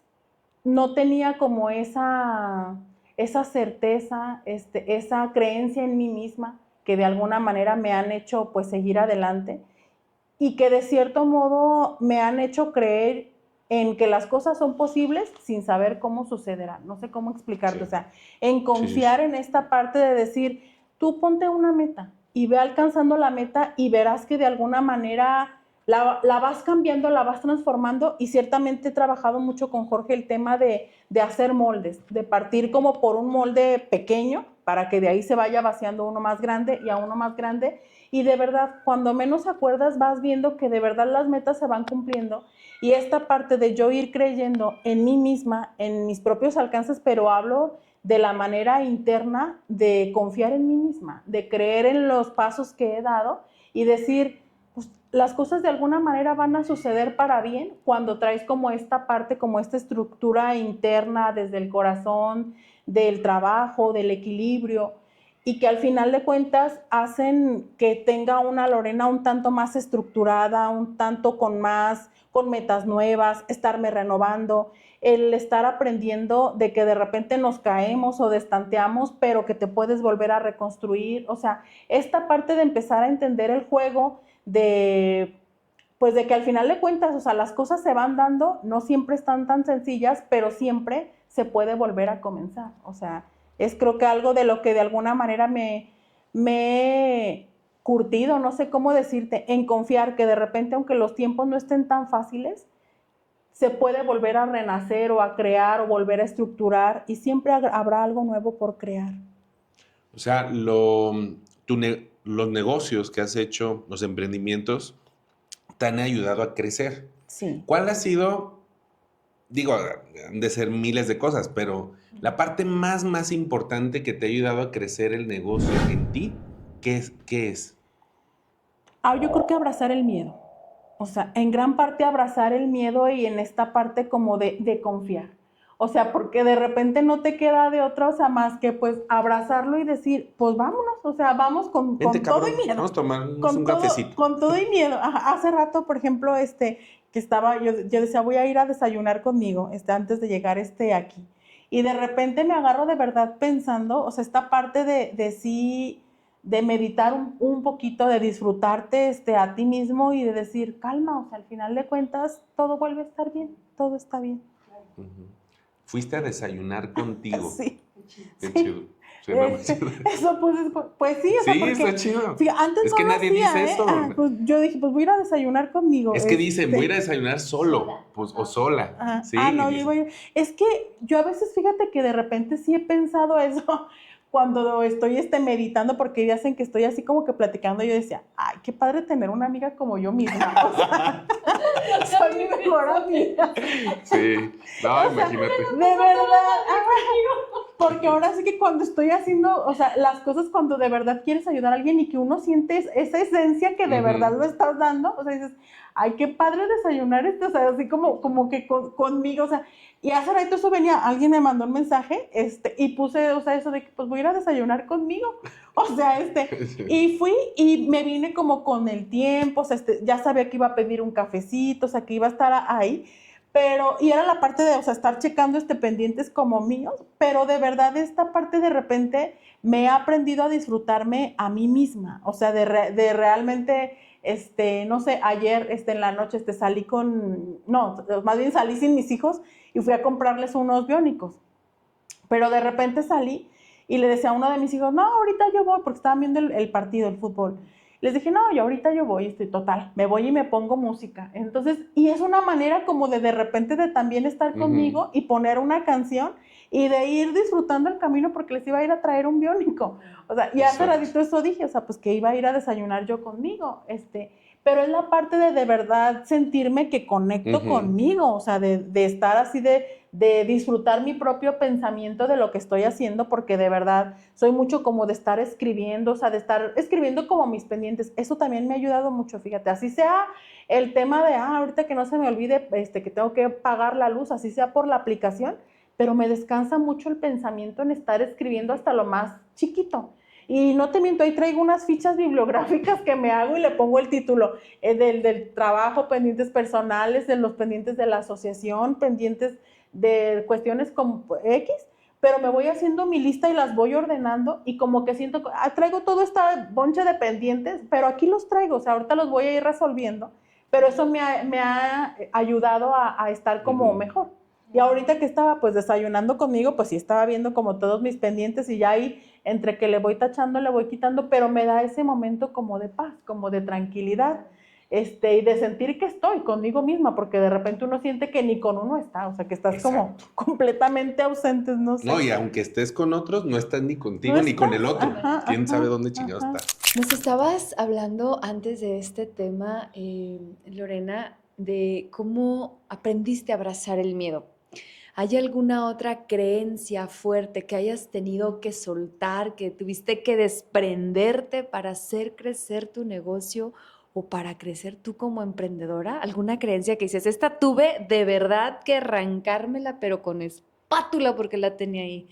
no tenía como esa certeza, esa creencia en mí misma que de alguna manera me han hecho pues seguir adelante. y que de cierto modo me han hecho creer en que las cosas son posibles sin saber cómo sucederán. No sé cómo explicarte, Sí. o sea, en confiar en esta parte de decir, tú ponte una meta y ve alcanzando la meta y verás que de alguna manera la vas cambiando, la vas transformando, y ciertamente he trabajado mucho con Jorge el tema de hacer moldes, de partir como por un molde pequeño para que de ahí se vaya vaciando uno más grande y a uno más grande, y de verdad, cuando menos acuerdas vas viendo que de verdad las metas se van cumpliendo, y esta parte de yo ir creyendo en mí misma, en mis propios alcances, pero hablo de la manera interna de confiar en mí misma, de creer en los pasos que he dado y decir, pues las cosas de alguna manera van a suceder para bien cuando traes como esta parte, como esta estructura interna desde el corazón, del trabajo, del equilibrio, y que al final de cuentas hacen que tenga una Lorena un tanto más estructurada, un tanto con metas nuevas, estarme renovando, el estar aprendiendo de que de repente nos caemos o destanteamos, pero que te puedes volver a reconstruir. O sea, esta parte de empezar a entender el juego, pues de que al final de cuentas, o sea, las cosas se van dando, no siempre están tan sencillas, pero siempre se puede volver a comenzar. O sea, es creo que algo de lo que de alguna manera me he curtido, no sé cómo decirte, en confiar que de repente, aunque los tiempos no estén tan fáciles, se puede volver a renacer o a crear o volver a estructurar, y siempre habrá algo nuevo por crear. O sea, los negocios que has hecho, los emprendimientos, te han ayudado a crecer. Sí. ¿Cuál ha sido, digo, han de ser miles de cosas, pero la parte más importante que te ha ayudado a crecer el negocio en ti, qué es? ¿Qué es? Yo creo que abrazar el miedo. O sea, en gran parte abrazar el miedo, y en esta parte como de confiar. O sea, porque de repente no te queda de otra, o sea, más que pues abrazarlo y decir, pues vámonos, o sea, vamos con Vente, todo cabrón, y miedo. vamos a tomarnos Con un todo, cafecito. con todo y miedo. Ajá, hace rato, por ejemplo, que estaba, yo decía, voy a ir a desayunar conmigo, antes de llegar aquí. Y de repente me agarro de verdad pensando, o sea, esta parte de sí, de meditar un poquito, de disfrutarte a ti mismo y de decir, calma, o sea, al final de cuentas, todo vuelve a estar bien, todo está bien. Ujú. Fuiste a desayunar contigo. Sí. Qué Sí. chido. Suena muy chido. Eso pues sí, o sea, Sí, porque está chido. sí, antes Es no que lo nadie hacía, dice eso. pues yo dije, pues voy a ir a desayunar conmigo. Es que dicen, voy a ir a desayunar solo, pues, o sola. Ajá. Sí, No, yo dicen. voy. Es que yo a veces, fíjate que de repente sí he pensado eso cuando estoy meditando, porque ya hacen que estoy así como que platicando. Yo decía, ay, qué padre tener una amiga como yo misma. O sea, soy mi mejor amiga. Sí, no, imagínate. De verdad. Porque ahora sí que cuando estoy haciendo, o sea, las cosas cuando de verdad quieres ayudar a alguien y que uno siente esa esencia que de verdad lo estás dando, o sea, dices, ay, qué padre desayunar o sea, así como que conmigo, o sea, y hace rato eso venía, alguien me mandó un mensaje, y puse, o sea, eso de que pues voy a ir a desayunar conmigo, o sea, y fui y me vine como con el tiempo, o sea, ya sabía que iba a pedir un cafecito, o sea, que iba a estar ahí, pero, y era la parte de, o sea, estar checando pendientes como míos, pero de verdad esta parte de repente me he aprendido a disfrutarme a mí misma, o sea, de realmente, no sé, ayer, en la noche, salí no, más bien salí sin mis hijos y fui a comprarles unos biónicos, pero de repente salí y le decía a uno de mis hijos, no, ahorita yo voy, porque estaban viendo el partido, el fútbol. Les dije, no, yo ahorita yo voy, total, me voy y me pongo música. Entonces, y es una manera como de repente de también estar conmigo y poner una canción y de ir disfrutando el camino, porque les iba a ir a traer un biónico. O sea, y hace ratito eso dije, o sea, pues que iba a ir a desayunar yo conmigo, pero es la parte de verdad sentirme que conecto conmigo, o sea, de estar así de disfrutar mi propio pensamiento de lo que estoy haciendo, porque de verdad soy mucho como de estar escribiendo, o sea, de estar escribiendo como mis pendientes. Eso también me ha ayudado mucho, fíjate, así sea el tema de, ahorita que no se me olvide, que tengo que pagar la luz, así sea por la aplicación, pero me descansa mucho el pensamiento en estar escribiendo hasta lo más chiquito. Y no te miento, ahí traigo unas fichas bibliográficas que me hago y le pongo el título del trabajo, pendientes personales, de los pendientes de la asociación, pendientes de cuestiones como X, pero me voy haciendo mi lista y las voy ordenando y como que siento, traigo todo esta boncha de pendientes, pero aquí los traigo, o sea, ahorita los voy a ir resolviendo, pero eso me ha ayudado a estar como mejor. Y ahorita que estaba pues desayunando conmigo, pues sí estaba viendo como todos mis pendientes y ya ahí entre que le voy tachando, le voy quitando, pero me da ese momento como de paz, como de tranquilidad. Y de sentir que estoy conmigo misma, porque de repente uno siente que ni con uno está, o sea, que estás como completamente ausentes, no sé. No, y aunque estés con otros, no estás ni contigo ni con el otro. ¿Quién sabe dónde chingados está? Nos estabas hablando antes de este tema, Lorena, de cómo aprendiste a abrazar el miedo. ¿Hay alguna otra creencia fuerte que hayas tenido que soltar, que tuviste que desprenderte para hacer crecer tu negocio o para crecer tú como emprendedora? ¿Alguna creencia que dices, esta tuve de verdad que arrancármela, pero con espátula porque la tenía ahí?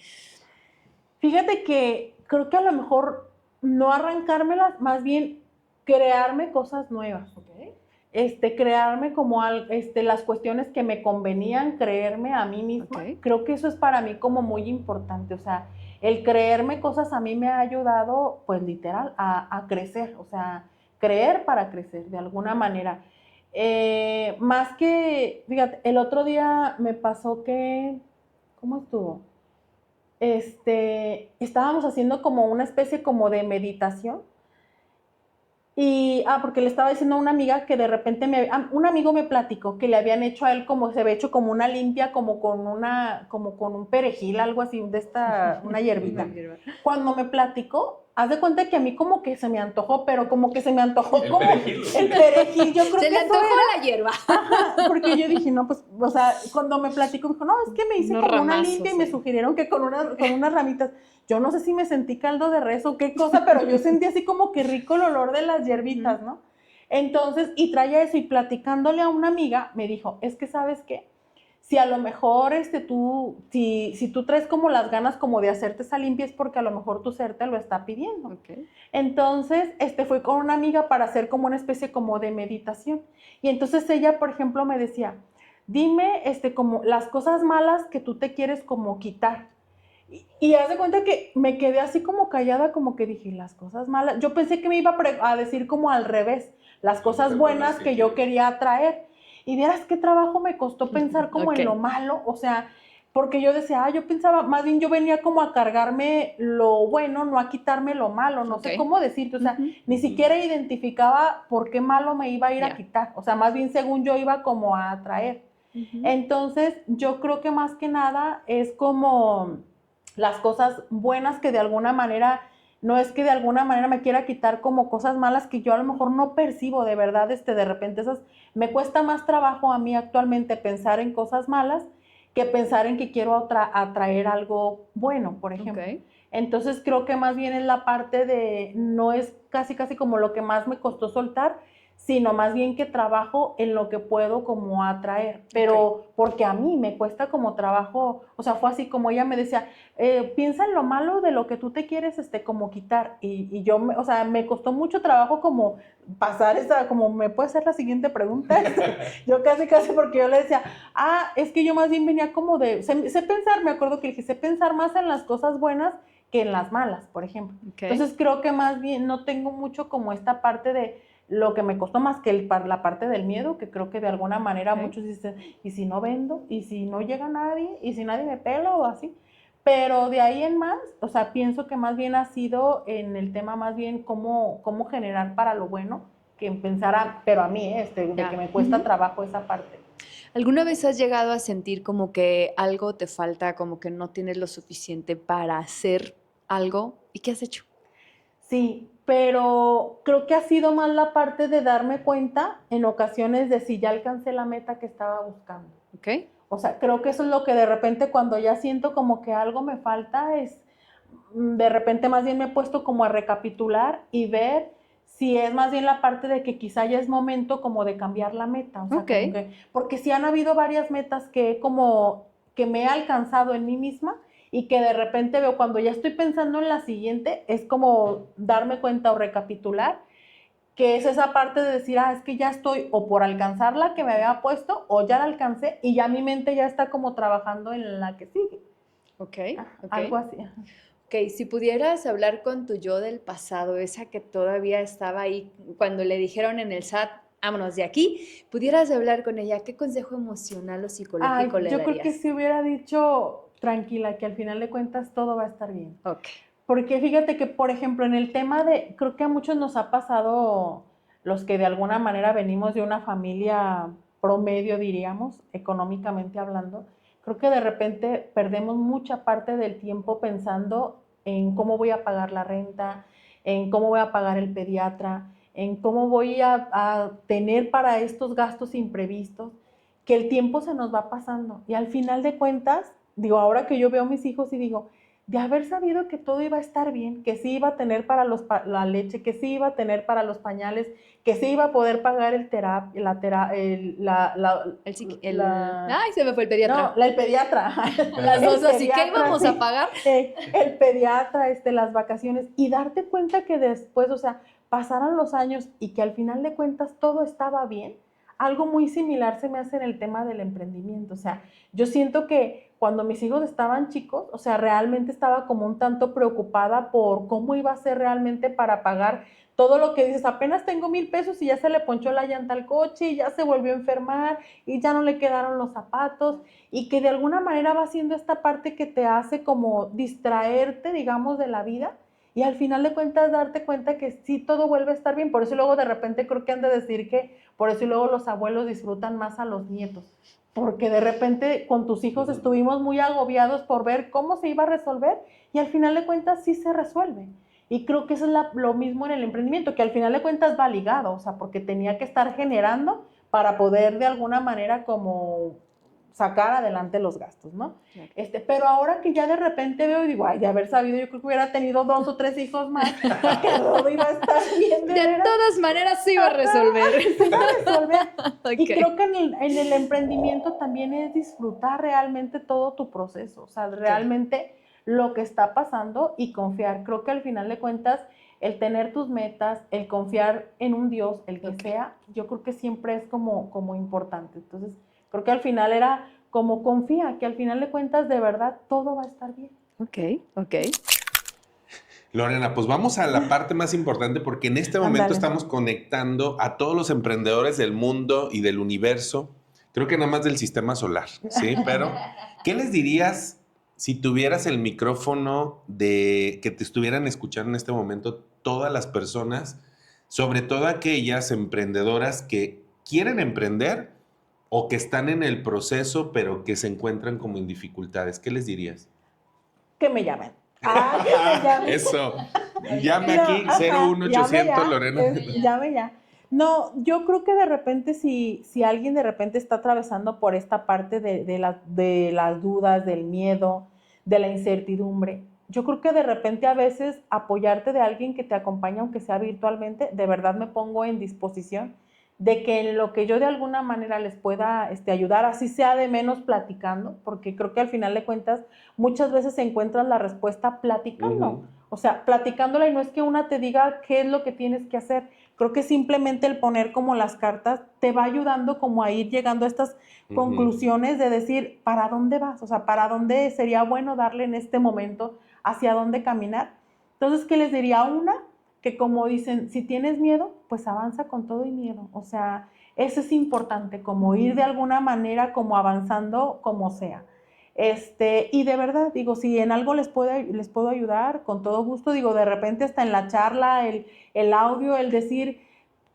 Fíjate que creo que a lo mejor no arrancármelas, más bien crearme cosas nuevas. Okay. Crearme como las cuestiones que me convenían, creerme a mí misma. Okay. Creo que eso es para mí como muy importante, o sea, el creerme cosas a mí me ha ayudado, pues literal, a crecer, o sea, creer para crecer de alguna manera. Más que, fíjate, el otro día me pasó que, ¿cómo estuvo? Estábamos haciendo como una especie como de meditación. Y, porque le estaba diciendo a una amiga que de repente un amigo me platicó que le habían hecho a él como, se había hecho como una limpia, como con un perejil, algo así, una hierbita. Cuando me platicó, haz de cuenta que a mí como que se me antojó, pero como que se me antojó el perejil, yo creo se que le antojó la hierba. Ajá, porque yo dije, no, pues, o sea, cuando me platicó, me dijo, no, es que me hice como una limpia y me sugirieron que con unas ramitas. Yo no sé si me sentí caldo de res o qué cosa, pero yo sentí así como que rico el olor de las hierbitas, ¿no? Entonces, y traía eso y platicándole a una amiga, me dijo, es que, ¿sabes qué? Si a lo mejor si tú traes como las ganas como de hacerte esa limpia es porque a lo mejor tu ser te lo está pidiendo. Okay. Entonces, fui con una amiga para hacer como una especie como de meditación. Y entonces ella, por ejemplo, me decía, dime, como las cosas malas que tú te quieres como quitar. Y haz de cuenta que me quedé así como callada, como que dije, las cosas malas. Yo pensé que me iba a decir como al revés, las cosas buenas que yo quería atraer. Y vieras qué trabajo me costó pensar como en lo malo, o sea, porque yo decía, yo pensaba, más bien yo venía como a cargarme lo bueno, no a quitarme lo malo, no sé cómo decirte, o sea, ni siquiera identificaba por qué malo me iba a ir a quitar, o sea, más bien según yo iba como a atraer. Entonces, yo creo que más que nada es como las cosas buenas que de alguna manera, no es que de alguna manera me quiera quitar como cosas malas que yo a lo mejor no percibo de verdad, de repente esas, me cuesta más trabajo a mí actualmente pensar en cosas malas que pensar en que quiero atraer algo bueno, por ejemplo. Entonces creo que más bien es la parte de, no es casi como lo que más me costó soltar, sino más bien que trabajo en lo que puedo como atraer, pero porque a mí me cuesta como trabajo, o sea, fue así como ella me decía, piensa en lo malo de lo que tú te quieres como quitar, y yo, o sea, me costó mucho trabajo como pasar como, ¿me puede hacer la siguiente pregunta? Yo casi, porque yo le decía, es que yo más bien venía como sé pensar, me acuerdo que dije, sé pensar más en las cosas buenas que en las malas, por ejemplo. Entonces creo que más bien no tengo mucho como esta parte de lo que me costó más que la parte del miedo, que creo que de alguna manera muchos dicen, ¿y si no vendo? ¿Y si no llega nadie? ¿Y si nadie me pela o así? Pero de ahí en más, o sea, pienso que más bien ha sido en el tema más bien cómo generar para lo bueno, que en pensar, pero a mí, de que me cuesta trabajo esa parte. ¿Alguna vez has llegado a sentir como que algo te falta, como que no tienes lo suficiente para hacer algo? ¿Y qué has hecho? Sí, pero creo que ha sido más la parte de darme cuenta en ocasiones de si ya alcancé la meta que estaba buscando. O sea, creo que eso es lo que de repente cuando ya siento como que algo me falta es, de repente más bien me he puesto como a recapitular y ver si es más bien la parte de que quizá ya es momento como de cambiar la meta. O sea, como que, porque sí han habido varias metas que me he alcanzado en mí misma, y que de repente veo cuando ya estoy pensando en la siguiente, es como darme cuenta o recapitular, que es esa parte de decir, es que ya estoy o por alcanzar la que me había puesto o ya la alcancé y ya mi mente ya está como trabajando en la que sigue. Ok, ok. Algo así. Ok, si pudieras hablar con tu yo del pasado, esa que todavía estaba ahí cuando le dijeron en el SAT, vámonos de aquí, pudieras hablar con ella, ¿qué consejo emocional o psicológico le Yo creo que darías? si hubiera dicho tranquila, que al final de cuentas todo va a estar bien. Ok, Porque fíjate que, por ejemplo, en el tema de, creo que a muchos nos ha pasado, los que de alguna manera venimos de una familia promedio, diríamos, económicamente hablando, creo que de repente perdemos mucha parte del tiempo pensando en cómo voy a pagar la renta, en cómo voy a pagar el pediatra, en cómo voy a tener para estos gastos imprevistos, que el tiempo se nos va pasando. Y al final de cuentas, digo, ahora que yo veo a mis hijos y digo, de haber sabido que todo iba a estar bien, que sí iba a tener para la leche, que sí iba a tener para los pañales, que sí iba a poder pagar el Ay, se me fue el no, pediatra. el pediatra. Las dos El así, ¿qué pediatra, íbamos a sí. pagar? El pediatra, las vacaciones, y darte cuenta que después, o sea, pasaron los años y que al final de cuentas todo estaba bien. Algo muy similar se me hace en el tema del emprendimiento. O sea, yo siento que cuando mis hijos estaban chicos, o sea, realmente estaba como un tanto preocupada por cómo iba a ser realmente para pagar todo lo que dices, apenas tengo 1,000 pesos y ya se le ponchó la llanta al coche y ya se volvió a enfermar y ya no le quedaron los zapatos, y que de alguna manera va siendo esta parte que te hace como distraerte, digamos, de la vida, y al final de cuentas darte cuenta que sí todo vuelve a estar bien. Por eso luego de repente creo que han de decir que por eso luego los abuelos disfrutan más a los nietos, porque de repente con tus hijos estuvimos muy agobiados por ver cómo se iba a resolver, y al final de cuentas sí se resuelve. Y creo que eso es lo mismo en el emprendimiento, que al final de cuentas va ligado, o sea, porque tenía que estar generando para poder de alguna manera como sacar adelante los gastos, ¿no? Claro. Pero ahora que ya de repente veo y digo, ay, de haber sabido, yo creo que hubiera tenido 2 o 3 hijos más, que todo iba a estar bien, de De veras. todas maneras se iba a resolver. Se iba a resolver. Y Ok. creo que en el emprendimiento también es disfrutar realmente todo tu proceso, o sea, realmente lo que está pasando y confiar. Creo que al final de cuentas, el tener tus metas, el confiar en un Dios, el que sea, yo creo que siempre es como importante. Entonces, creo que al final era como confía, que al final de cuentas de verdad todo va a estar bien. Ok, ok. Lorena, pues vamos a la parte más importante porque en este momento Ándale. estamos conectando a todos los emprendedores del mundo y del universo, creo que nada más del sistema solar, ¿sí? Pero, ¿qué les dirías si tuvieras el micrófono de que te estuvieran escuchando en este momento todas las personas, sobre todo aquellas emprendedoras que quieren emprender o que están en el proceso pero que se encuentran como en dificultades? ¿Qué les dirías? Que me llamen. Ah, que me llamen. Eso. Llame No, aquí, ajá, 01800 llame ya, Lorena. llame ya. No, yo creo que de repente si alguien de repente está atravesando por esta parte de las dudas, del miedo, de la incertidumbre, yo creo que de repente a veces apoyarte de alguien que te acompaña, aunque sea virtualmente, de verdad me pongo en disposición de que en lo que yo de alguna manera les pueda ayudar, así sea de menos platicando, porque creo que al final de cuentas muchas veces se encuentran la respuesta platicando. O sea, platicándola, y no es que una te diga qué es lo que tienes que hacer. Creo que simplemente el poner como las cartas te va ayudando como a ir llegando a estas conclusiones de decir, ¿para dónde vas? O sea, ¿para dónde sería bueno darle en este momento? ¿Hacia dónde caminar? Entonces, ¿qué les diría? Una, que como dicen, si tienes miedo, pues avanza con todo y miedo. O sea, eso es importante, como ir de alguna manera como avanzando como sea. Y de verdad, digo, si en algo les puedo ayudar, con todo gusto, digo, de repente hasta en la charla, el audio, el decir,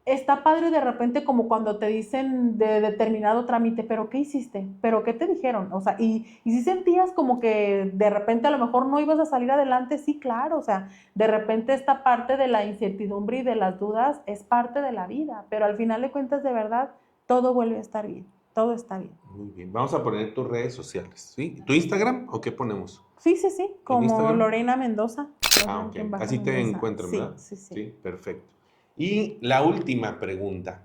está padre de repente como cuando te dicen de determinado trámite, pero ¿qué hiciste? ¿Pero qué te dijeron? O sea, y si sentías como que de repente a lo mejor no ibas a salir adelante, sí, claro, o sea, de repente esta parte de la incertidumbre y de las dudas es parte de la vida, pero al final de cuentas, de verdad, todo vuelve a estar bien, todo está bien. Muy bien. Vamos a poner tus redes sociales, ¿sí? ¿Tu Instagram o qué ponemos? Sí, ¿En como Instagram? Lorena Mendoza. Ah, ok. Lorena Así te Mendoza. encuentran, Sí, ¿verdad? sí. Sí, perfecto. Y la última pregunta.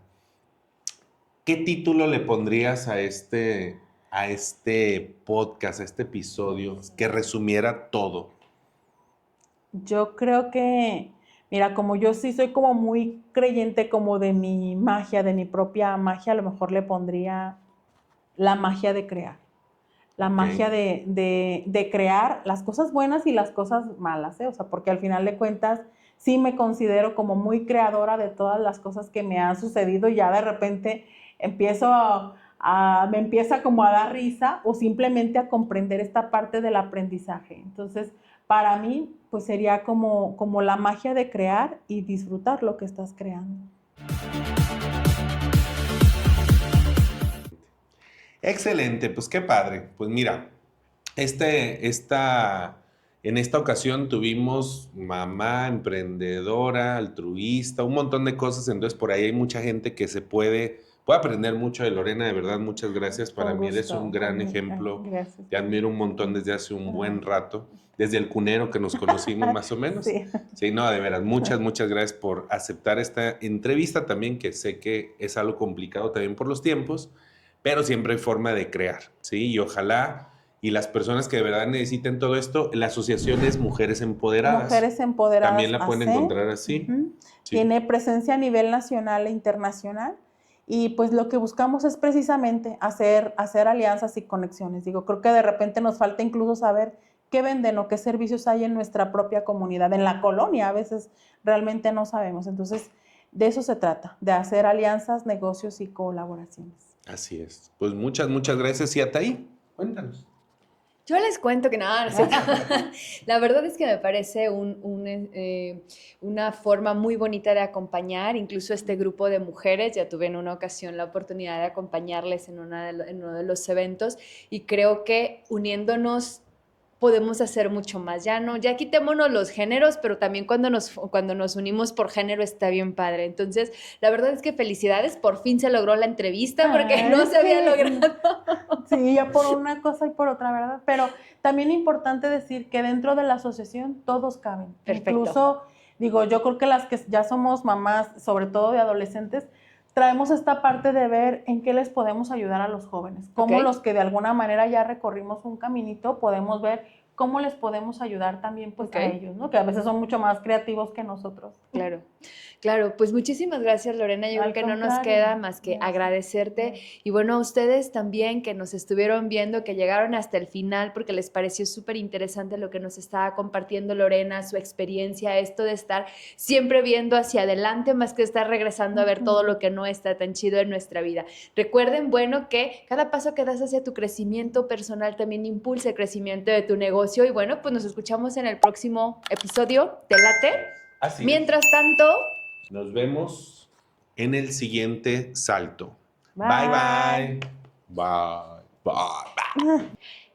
¿Qué título le pondrías a este podcast, a este episodio, que resumiera todo? Yo creo que, mira, como yo sí soy como muy creyente como de mi magia, de mi propia magia, a lo mejor le pondría la magia de crear. magia de crear las cosas buenas y las cosas malas, ¿eh? O sea, porque al final de cuentas sí me considero como muy creadora de todas las cosas que me han sucedido y ya de repente me empieza como a dar risa o simplemente a comprender esta parte del aprendizaje. Entonces, para mí, pues sería como la magia de crear y disfrutar lo que estás creando. Excelente, pues qué padre. Pues mira, en esta ocasión tuvimos mamá, emprendedora, altruista, un montón de cosas. Entonces por ahí hay mucha gente que puede aprender mucho de Lorena. De verdad, muchas gracias. Para mí eres un gran ejemplo. Gracias. Te admiro un montón desde hace un buen rato, desde el cunero que nos conocimos más o menos. Sí. Sí, no, de veras, muchas gracias por aceptar esta entrevista también, que sé que es algo complicado también por los tiempos, pero siempre hay forma de crear, ¿sí? Y ojalá, y las personas que de verdad necesiten todo esto, la asociación es Mujeres Empoderadas. Mujeres Empoderadas. También la pueden encontrar así. Uh-huh. Sí. Tiene presencia a nivel nacional e internacional. Y pues lo que buscamos es precisamente hacer alianzas y conexiones. Digo, creo que de repente nos falta incluso saber qué venden o qué servicios hay en nuestra propia comunidad, en la colonia. A veces realmente no sabemos. Entonces, de eso se trata, de hacer alianzas, negocios y colaboraciones. Así es. Pues muchas gracias. Y hasta ahí, cuéntanos. Yo les cuento que nada, no sé. La verdad es que me parece una forma muy bonita de acompañar, incluso este grupo de mujeres. Ya tuve en una ocasión la oportunidad de acompañarles en uno de los eventos y creo que uniéndonos podemos hacer mucho más. Ya quitémonos los géneros, pero también cuando nos unimos por género está bien padre. Entonces, la verdad es que felicidades, por fin se logró la entrevista porque no se había logrado. Sí, ya por una cosa y por otra, ¿verdad? Pero también es importante decir que dentro de la asociación todos caben. Perfecto. Incluso, digo, yo creo que las que ya somos mamás, sobre todo de adolescentes, traemos esta parte de ver en qué les podemos ayudar a los jóvenes. Cómo los que de alguna manera ya recorrimos un caminito, podemos ver cómo les podemos ayudar también pues a ellos, ¿no? Que a veces son mucho más creativos que nosotros. Claro, pues muchísimas gracias, Lorena. Yo creo que no nos queda más que agradecerte. Y bueno, a ustedes también que nos estuvieron viendo, que llegaron hasta el final porque les pareció súper interesante lo que nos estaba compartiendo Lorena, su experiencia, esto de estar siempre viendo hacia adelante más que estar regresando a ver todo lo que no está tan chido en nuestra vida. Recuerden, bueno, que cada paso que das hacia tu crecimiento personal también impulsa el crecimiento de tu negocio. Y bueno, pues nos escuchamos en el próximo episodio. ¿Te late? Así Mientras tanto, nos vemos en el siguiente salto. Bye. Bye.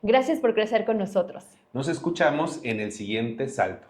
gracias por crecer con nosotros. Nos escuchamos en el siguiente salto.